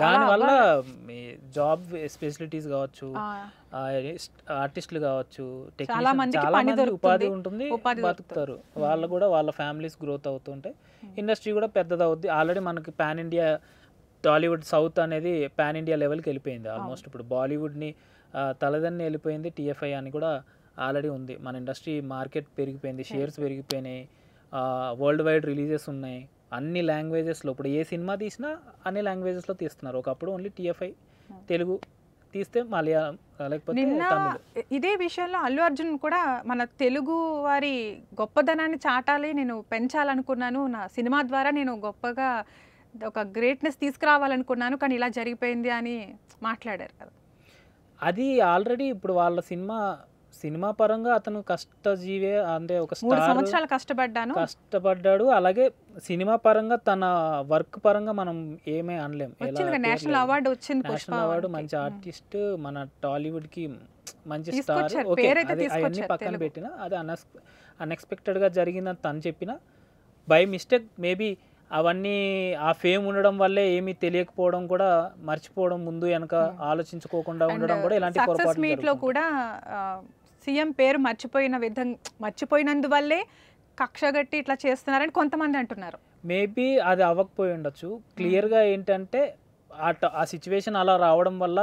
[SPEAKER 2] దానివల్ల జాబ్ ఫెసిలిటీస్ కావచ్చు, ఆర్టిస్టులు కావచ్చు, చాలా మంది ఉపాధి ఉంటుంది, బతుకుతారు, వాళ్ళు కూడా వాళ్ళ ఫ్యామిలీస్ గ్రోత్ అవుతుంటాయి, ఇండస్ట్రీ కూడా పెద్దదవుద్ది. ఆల్రెడీ మనకి పాన్ ఇండియా టాలీవుడ్ సౌత్ అనేది పాన్ ఇండియా లెవెల్కి వెళ్ళిపోయింది ఆల్మోస్ట్. ఇప్పుడు బాలీవుడ్ని తలదన్ని వెళ్ళిపోయింది, టీఎఫ్ఐ అని కూడా ఆల్రెడీ ఉంది. మన ఇండస్ట్రీ మార్కెట్ పెరిగిపోయింది, షేర్స్ పెరిగిపోయినాయి, వరల్డ్ వైడ్ రిలీజెస్ ఉన్నాయి, అన్ని లాంగ్వేజెస్లో. ఇప్పుడు ఏ సినిమా తీసినా అన్ని లాంగ్వేజెస్లో తీస్తున్నారు. ఒకప్పుడు ఓన్లీ TFI తెలుగు తీస్తే మలయాళం లేకపోతే
[SPEAKER 1] నిన్న
[SPEAKER 2] తమిళ్.
[SPEAKER 1] ఇదే విషయంలో అల్లు అర్జున్ కూడా మన తెలుగు వారి గొప్పదనాన్ని చాటాలి, నేను పెంచాలనుకున్నాను, నా సినిమా ద్వారా నేను గొప్పగా ఒక గ్రేట్నెస్ తీసుకురావాలనుకున్నాను, కానీ ఇలా జరిగిపోయింది అని మాట్లాడారు కదా.
[SPEAKER 2] అది ఆల్రెడీ ఇప్పుడు వాళ్ళ సినిమా పరంగా అతను కష్టజీవే, అంటే ఒక
[SPEAKER 1] 3
[SPEAKER 2] స్టార్
[SPEAKER 1] సంవత్సరాలు
[SPEAKER 2] కష్టపడ్డాడు. అలాగే సినిమా పరంగా తన వర్క్ పరంగా మనం ఏమీ అనలేం.
[SPEAKER 1] వచ్చింది నేషనల్ అవార్డు వచ్చింది,
[SPEAKER 2] నేషనల్ అవార్డు, మంచి ఆర్టిస్ట్, మన టాలీవుడ్కి మంచి స్టార్.
[SPEAKER 1] తీసుకొచ్చారు,
[SPEAKER 2] ఓకే,
[SPEAKER 1] పేరైతే
[SPEAKER 2] అది అవన్నీ
[SPEAKER 1] తీసుకొచ్చారు
[SPEAKER 2] పక్కన
[SPEAKER 1] తెలుగు.
[SPEAKER 2] పెట్టిన అది అన్ఎక్స్పెక్టెడ్గా జరిగిందని తను చెప్పిన, బై మిస్టేక్ మేబీ అవన్నీ ఆ ఫేమ్ ఉండడం వల్లే ఏమీ తెలియకపోవడం కూడా, మర్చిపోవడం, ముందు వెనక ఆలోచించుకోకుండా ఉండడం కూడా ఇలాంటి
[SPEAKER 1] సక్సెస్
[SPEAKER 2] పొరపాట్లు
[SPEAKER 1] మీట్ లో
[SPEAKER 2] జరుగుతుంటాయి.
[SPEAKER 1] కూడా సీఎం పేరు మర్చిపోయినందువల్లే కక్షగట్టి ఇట్లా చేస్తున్నారని కొంతమంది అంటున్నారు.
[SPEAKER 2] మేబీ అది అవ్వకపోయి ఉండొచ్చు. క్లియర్గా ఏంటంటే ఆ సిచ్యువేషన్ అలా రావడం వల్ల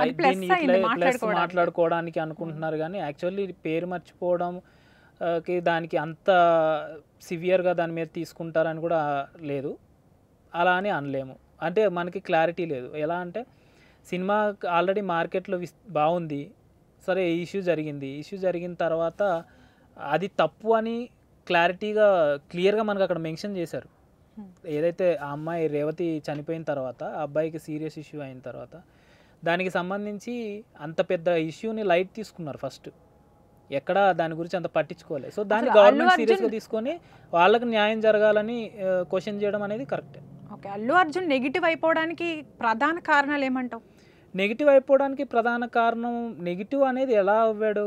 [SPEAKER 1] అది plus
[SPEAKER 2] దీన్ని
[SPEAKER 1] అయింది
[SPEAKER 2] ప్లస్ మాట్లాడుకోవడానికి అనుకుంటున్నారు. కానీ యాక్చువల్లీ పేరు మర్చిపోవడం దానికి అంత సివియర్గా దాని మీద తీసుకుంటారని కూడా లేదు, అలా అని అనలేము. అంటే మనకి క్లారిటీ లేదు. ఎలా అంటే సినిమా ఆల్రెడీ మార్కెట్లో బాగుంది, సరే ఇష్యూ జరిగిన తర్వాత అది తప్పు అని క్లియర్గా మనకు అక్కడ మెన్షన్ చేశారు. ఏదైతే ఆ అమ్మాయి రేవతి చనిపోయిన తర్వాత, ఆ అబ్బాయికి సీరియస్ ఇష్యూ అయిన తర్వాత దానికి సంబంధించి అంత పెద్ద ఇష్యూని లైట్ తీసుకున్నారు. ఫస్ట్ ఎక్కడ దాని గురించి అంత పట్టించుకోలేదు. సో దాన్ని గవర్నమెంట్ సీరియస్గా తీసుకొని వాళ్ళకి న్యాయం జరగాలని క్వశ్చన్ చేయడం అనేది కరెక్టే.
[SPEAKER 1] ఓకే, అల్లు అర్జున్ నెగిటివ్ అయిపోవడానికి ప్రధాన కారణాలు ఏమంటావు?
[SPEAKER 2] నెగిటివ్ అయిపోవడానికి ప్రధాన కారణం, నెగిటివ్ అనేది ఎలా అవ్వాడు,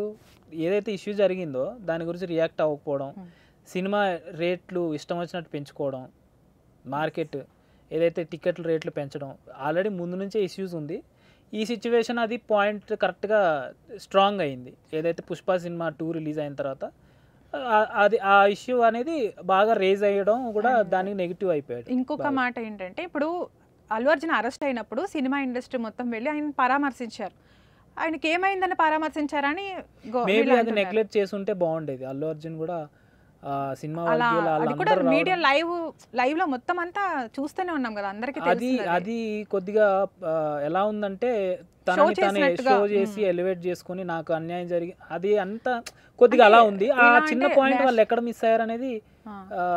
[SPEAKER 2] ఏదైతే ఇష్యూ జరిగిందో దాని గురించి రియాక్ట్ అవ్వకపోవడం, సినిమా రేట్లు ఇష్టం వచ్చినట్టు పెంచుకోవడం, మార్కెట్ ఏదైతే టికెట్ల రేట్లు పెంచడం, ఆల్రెడీ ముందు నుంచే ఇష్యూస్ ఉంది. ఈ సిచ్యువేషన్ అది పాయింట్ కరెక్ట్గా స్ట్రాంగ్ అయింది. ఏదైతే పుష్ప సినిమా 2 రిలీజ్ అయిన తర్వాత అది ఆ ఇష్యూ అనేది బాగా రేజ్ అయ్యడం కూడా దానికి నెగిటివ్ అయిపోయాడు.
[SPEAKER 1] ఇంకొక మాట ఏంటంటే, ఇప్పుడు అల్లు అర్జున్ అరెస్ట్ అయినప్పుడు సినిమా ఇండస్ట్రీ మొత్తం వెళ్ళి ఆయన పరామర్శించారు. ఆయనకి ఏమైందని పరామర్శించారని
[SPEAKER 2] మేబీ అది నెగ్లెక్ట్ చేసుంటే బాగుండేది. అల్లు అర్జున్ కూడా సినిమా
[SPEAKER 1] అది కూడా మీడియా లైవ్ లో మొత్తం అంతా చూస్తూనే ఉన్నాం కదా, అందరికీ
[SPEAKER 2] అది కొద్దిగా ఎలా ఉందంటే తనని తనే షో చేసి ఎలివేట్ చేసుకుని నాకు అన్యాయం జరిగి అది అంతా కొద్దిగా అలా ఉంది. ఆ చిన్న పాయింట్ వాళ్ళు ఎక్కడ మిస్ అయ్యారు అనేది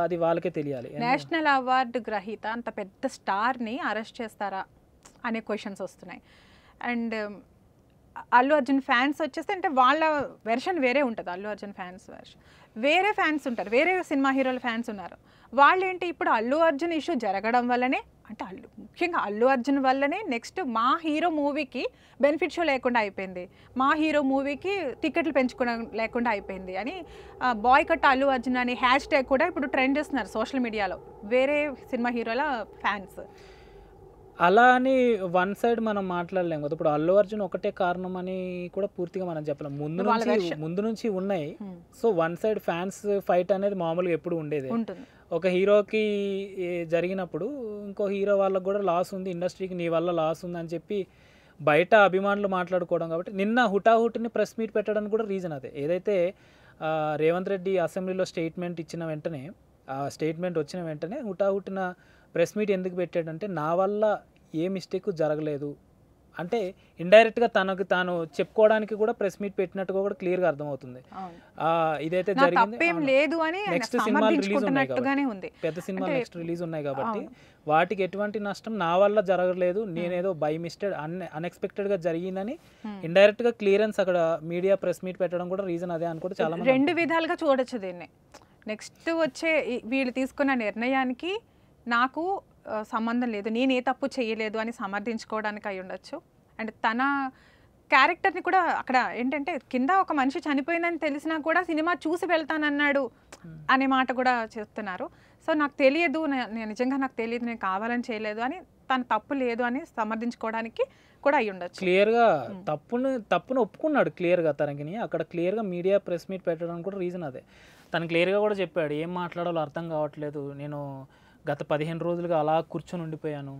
[SPEAKER 2] అది వాళ్ళకే తెలియాలి.
[SPEAKER 1] నేషనల్ అవార్డు గ్రహీత అంత పెద్ద స్టార్ ని అరెస్ట్ చేస్తారా అనే క్వశ్చన్స్ వస్తున్నాయి. అండ్ అల్లు అర్జున్ ఫ్యాన్స్ వచ్చేస్తే, అంటే వాళ్ళ వెర్షన్ వేరే ఉంటుంది. అల్లు అర్జున్ ఫ్యాన్స్ వెర్షన్ వేరే, ఫ్యాన్స్ ఉంటారు, వేరే సినిమా హీరోల ఫ్యాన్స్ ఉన్నారు. వాళ్ళేంటి ఇప్పుడు అల్లు అర్జున్ ఇష్యూ జరగడం వల్లనే, అంటే ముఖ్యంగా అల్లు అర్జున్ వల్లనే నెక్స్ట్ మా హీరో మూవీకి బెనిఫిట్ షో లేకుండా అయిపోయింది, మా హీరో మూవీకి టికెట్లు పెంచుకోవడం లేకుండా అయిపోయింది అని బాయ్కట్ అల్లు అర్జున్ అని #, కూడా ఇప్పుడు ట్రెండ్ చేస్తున్నారు సోషల్ మీడియాలో వేరే సినిమా హీరోల ఫ్యాన్స్.
[SPEAKER 2] అలా అని వన్ సైడ్ మనం మాట్లాడలేము కదా. ఇప్పుడు అల్లు అర్జున్ ఒకటే కారణం అని కూడా పూర్తిగా మనం చెప్పలేం. ముందు నుంచి ఉన్నాయి. So one side fans fight అనేది మామూలుగా ఎప్పుడు ఉండేది. ఒక హీరోకి జరిగినప్పుడు ఇంకో హీరో వాళ్ళకి కూడా లాస్ ఉంది, ఇండస్ట్రీకి నీ వల్ల లాస్ ఉంది అని చెప్పి బయట అభిమానులు మాట్లాడుకోవడం. కాబట్టి నిన్న హుటాహుటిని ప్రెస్ మీట్ పెట్టడానికి కూడా రీజన్ అదే. ఏదైతే రేవంత్ రెడ్డి అసెంబ్లీలో స్టేట్మెంట్ వచ్చిన వెంటనే హుటాహుటిన ప్రెస్ మీట్ ఎందుకు పెట్టాడంటే, నా వల్ల ఏ మిస్టేక్ జరగలేదు అంటే ఇండైరెక్ట్గా తనకు తాను చెప్పుకోవడానికి కూడా ప్రెస్ మీట్ పెట్టినట్టుగా కూడా క్లియర్గా అర్థమవుతుంది. ఇదైతే జరిగింది. నెక్స్ట్ సినిమాలు రిలీజ్ ఉన్నాయి కాబట్టి, పెద్ద సినిమాలు నెక్స్ట్ రిలీజ్ ఉన్నాయి కాబట్టి వాటికి ఎటువంటి నష్టం నా వల్ల జరగలేదు, నేనేదో బై మిస్టేక్ అన్ఎక్స్పెక్టెడ్గా జరిగిందని ఇండైరెక్ట్గా క్లియరెన్స్ అక్కడ మీడియా ప్రెస్ మీట్ పెట్టడం కూడా రీజన్ అదే అని కూడా చాలా మంది
[SPEAKER 1] 2 విధాలుగా చూడొచ్చు దీన్ని. నెక్స్ట్ వచ్చే వీళ్ళు తీసుకున్న నిర్ణయానికి నాకు సంబంధం లేదు, నేను ఏ తప్పు చేయలేదు అని సమర్థించుకోవడానికి అయి ఉండొచ్చు. అండ్ తన క్యారెక్టర్ని కూడా అక్కడ ఏంటంటే, కింద ఒక మనిషి చనిపోయిందని తెలిసినా కూడా సినిమా చూసి వెళ్తానన్నాడు అనే మాట కూడా చెప్తున్నారు. సో నాకు తెలియదు, నిజంగా నాకు తెలియదు, నేను కావాలని చేయలేదు అని, తన తప్పు లేదు అని సమర్థించుకోవడానికి కూడా అయి ఉండొచ్చు.
[SPEAKER 2] క్లియర్గా తప్పును ఒప్పుకున్నాడు క్లియర్గా తనకి. అక్కడ క్లియర్గా మీడియా ప్రెస్ మీట్ పెట్టడానికి కూడా రీజన్ అదే. తను క్లియర్గా కూడా చెప్పాడు, ఏం మాట్లాడాలో అర్థం కావట్లేదు, నేను గత 15 రోజులుగా అలా కూర్చొని ఉండిపోయాను,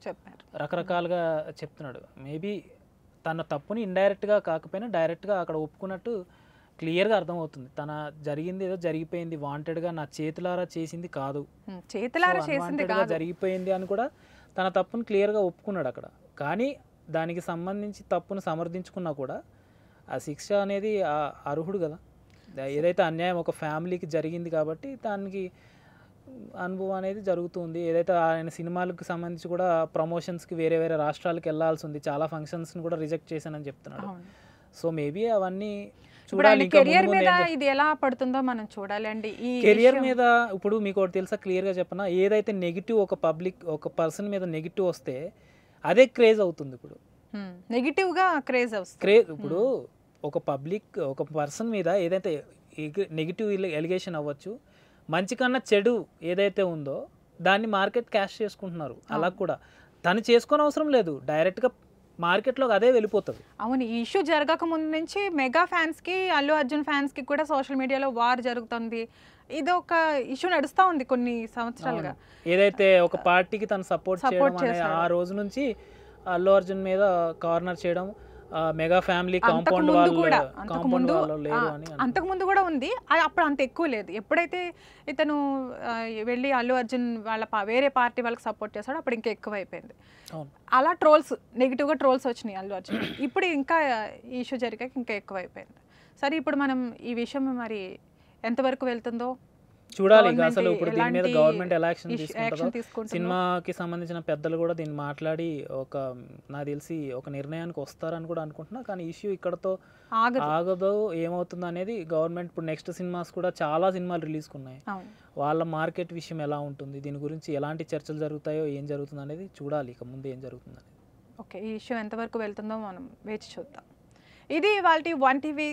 [SPEAKER 1] చెప్పారు,
[SPEAKER 2] రకరకాలుగా చెప్తున్నాడు. మేబీ తన తప్పుని ఇండైరెక్ట్గా కాకపోయినా డైరెక్ట్గా అక్కడ ఒప్పుకున్నట్టు క్లియర్గా అర్థమవుతుంది. తన జరిగింది ఏదో జరిగిపోయింది, వాంటెడ్గా నా చేతులారా చేసింది కాదు,
[SPEAKER 1] చేతులారా చేసింది
[SPEAKER 2] అన్వాంటెడ్గా జరిగిపోయింది అని కూడా తన తప్పును క్లియర్గా ఒప్పుకున్నాడు అక్కడ. కానీ దానికి సంబంధించి తప్పును సమర్థించుకున్నా కూడా ఆ శిక్ష అనేది అర్హుడు కదా. ఏదైతే అన్యాయం ఒక ఫ్యామిలీకి జరిగింది కాబట్టి దానికి అనుభవం అనేది జరుగుతుంది. ఏదైతే ఆయన సినిమాలకు సంబంధించి కూడా ప్రమోషన్స్కి వేరే వేరే రాష్ట్రాలకు వెళ్ళాల్సి ఉంది, చాలా ఫంక్షన్స్ని కూడా రిజెక్ట్ చేశానని చెప్తున్నాడు. సో మేబీ అవన్నీ చూడాలి.
[SPEAKER 1] కెరియర్ మీద ఇది ఎలా పడుతుందో మనం చూడాలి అండి. ఈ
[SPEAKER 2] కెరియర్ మీద ఇప్పుడు మీకు ఒకటి తెలుసా, క్లియర్గా చెప్పనా, ఏదైతే నెగిటివ్ ఒక పర్సన్ మీద నెగిటివ్ వస్తే అదే క్రేజ్ అవుతుంది. ఇప్పుడు
[SPEAKER 1] నెగిటివ్గా క్రేజ్
[SPEAKER 2] ఇప్పుడు ఒక పర్సన్ మీద ఏదైతే నెగిటివ్ ఎలిగేషన్ అవ్వచ్చు, మంచి కన్నా చెడు ఏదైతే ఉందో దాన్ని మార్కెట్ క్యాష్ చేసుకుంటున్నారు. అలా కూడా తను చేసుకోని అవసరం లేదు, డైరెక్ట్గా మార్కెట్లో అదే వెళ్ళిపోతుంది.
[SPEAKER 1] అవును, ఈ ఇష్యూ జరగక ముందు నుంచి మెగా ఫ్యాన్స్కి అల్లు అర్జున్ ఫ్యాన్స్కి కూడా సోషల్ మీడియాలో వార్ జరుగుతుంది. ఇది ఒక ఇష్యూ నడుస్తూ ఉంది కొన్ని సంవత్సరాలుగా.
[SPEAKER 2] ఏదైతే ఒక పార్టీకి తను సపోర్ట్ చేయడం ఆ రోజు నుంచి అల్లు అర్జున్ మీద కార్నర్ చేయడం, మెగా ఫ్యామిలీ కాంపౌండ్
[SPEAKER 1] అంతకుముందు కూడా ఉంది, అది అప్పుడు అంత ఎక్కువ లేదు. ఎప్పుడైతే ఇతను వెళ్ళి అల్లు అర్జున్ వాళ్ళ వేరే పార్టీ వాళ్ళకి సపోర్ట్ చేస్తాడో అప్పుడు ఇంకా ఎక్కువ అయిపోయింది. అలా నెగిటివ్గా ట్రోల్స్ వచ్చినాయి అల్లు అర్జున్. ఇప్పుడు ఇంకా ఈ ఇష్యూ జరిగాక ఇంకా ఎక్కువ అయిపోయింది. సరే, ఇప్పుడు మనం ఈ విషయం మరి ఎంతవరకు వెళ్తుందో
[SPEAKER 2] చూడాలి. అసలు ఇప్పుడు దీని మీద గవర్నమెంట్ ఎలా యాక్షన్ తీసుకుంటుందో, సినిమాకి సంబంధించిన పెద్దలు కూడా దీన్ని మాట్లాడి నాకు తెలిసి ఒక నిర్ణయానికి వస్తారని కూడా అనుకుంటున్నా. కానీ ఇష్యూ ఇక్కడతో ఆగదో ఏమవుతుందో అనేది గవర్నమెంట్ ఇప్పుడు నెక్స్ట్ సినిమాస్ కూడా చాలా సినిమాలు రిలీజ్ ఉన్నాయి, వాళ్ళ మార్కెట్ విషయం ఎలా ఉంటుంది, దీని గురించి ఎలాంటి చర్చలు జరుగుతాయో ఏం జరుగుతుంది అనేది చూడాలి. ఇక ముందు ఏం జరుగుతుంది అనేది.
[SPEAKER 1] ఓకే, ఈ ఇష్యూ ఎంతవరకు వెళ్తుందో మనం వేచి చూద్దాం. ఇది ఇవాల్టి 1TV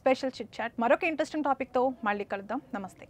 [SPEAKER 1] స్పెషల్ చిట్ చాట్. మరొక ఇంట్రెస్టింగ్ టాపిక్తో మళ్ళీ కలుద్దాం. నమస్తే.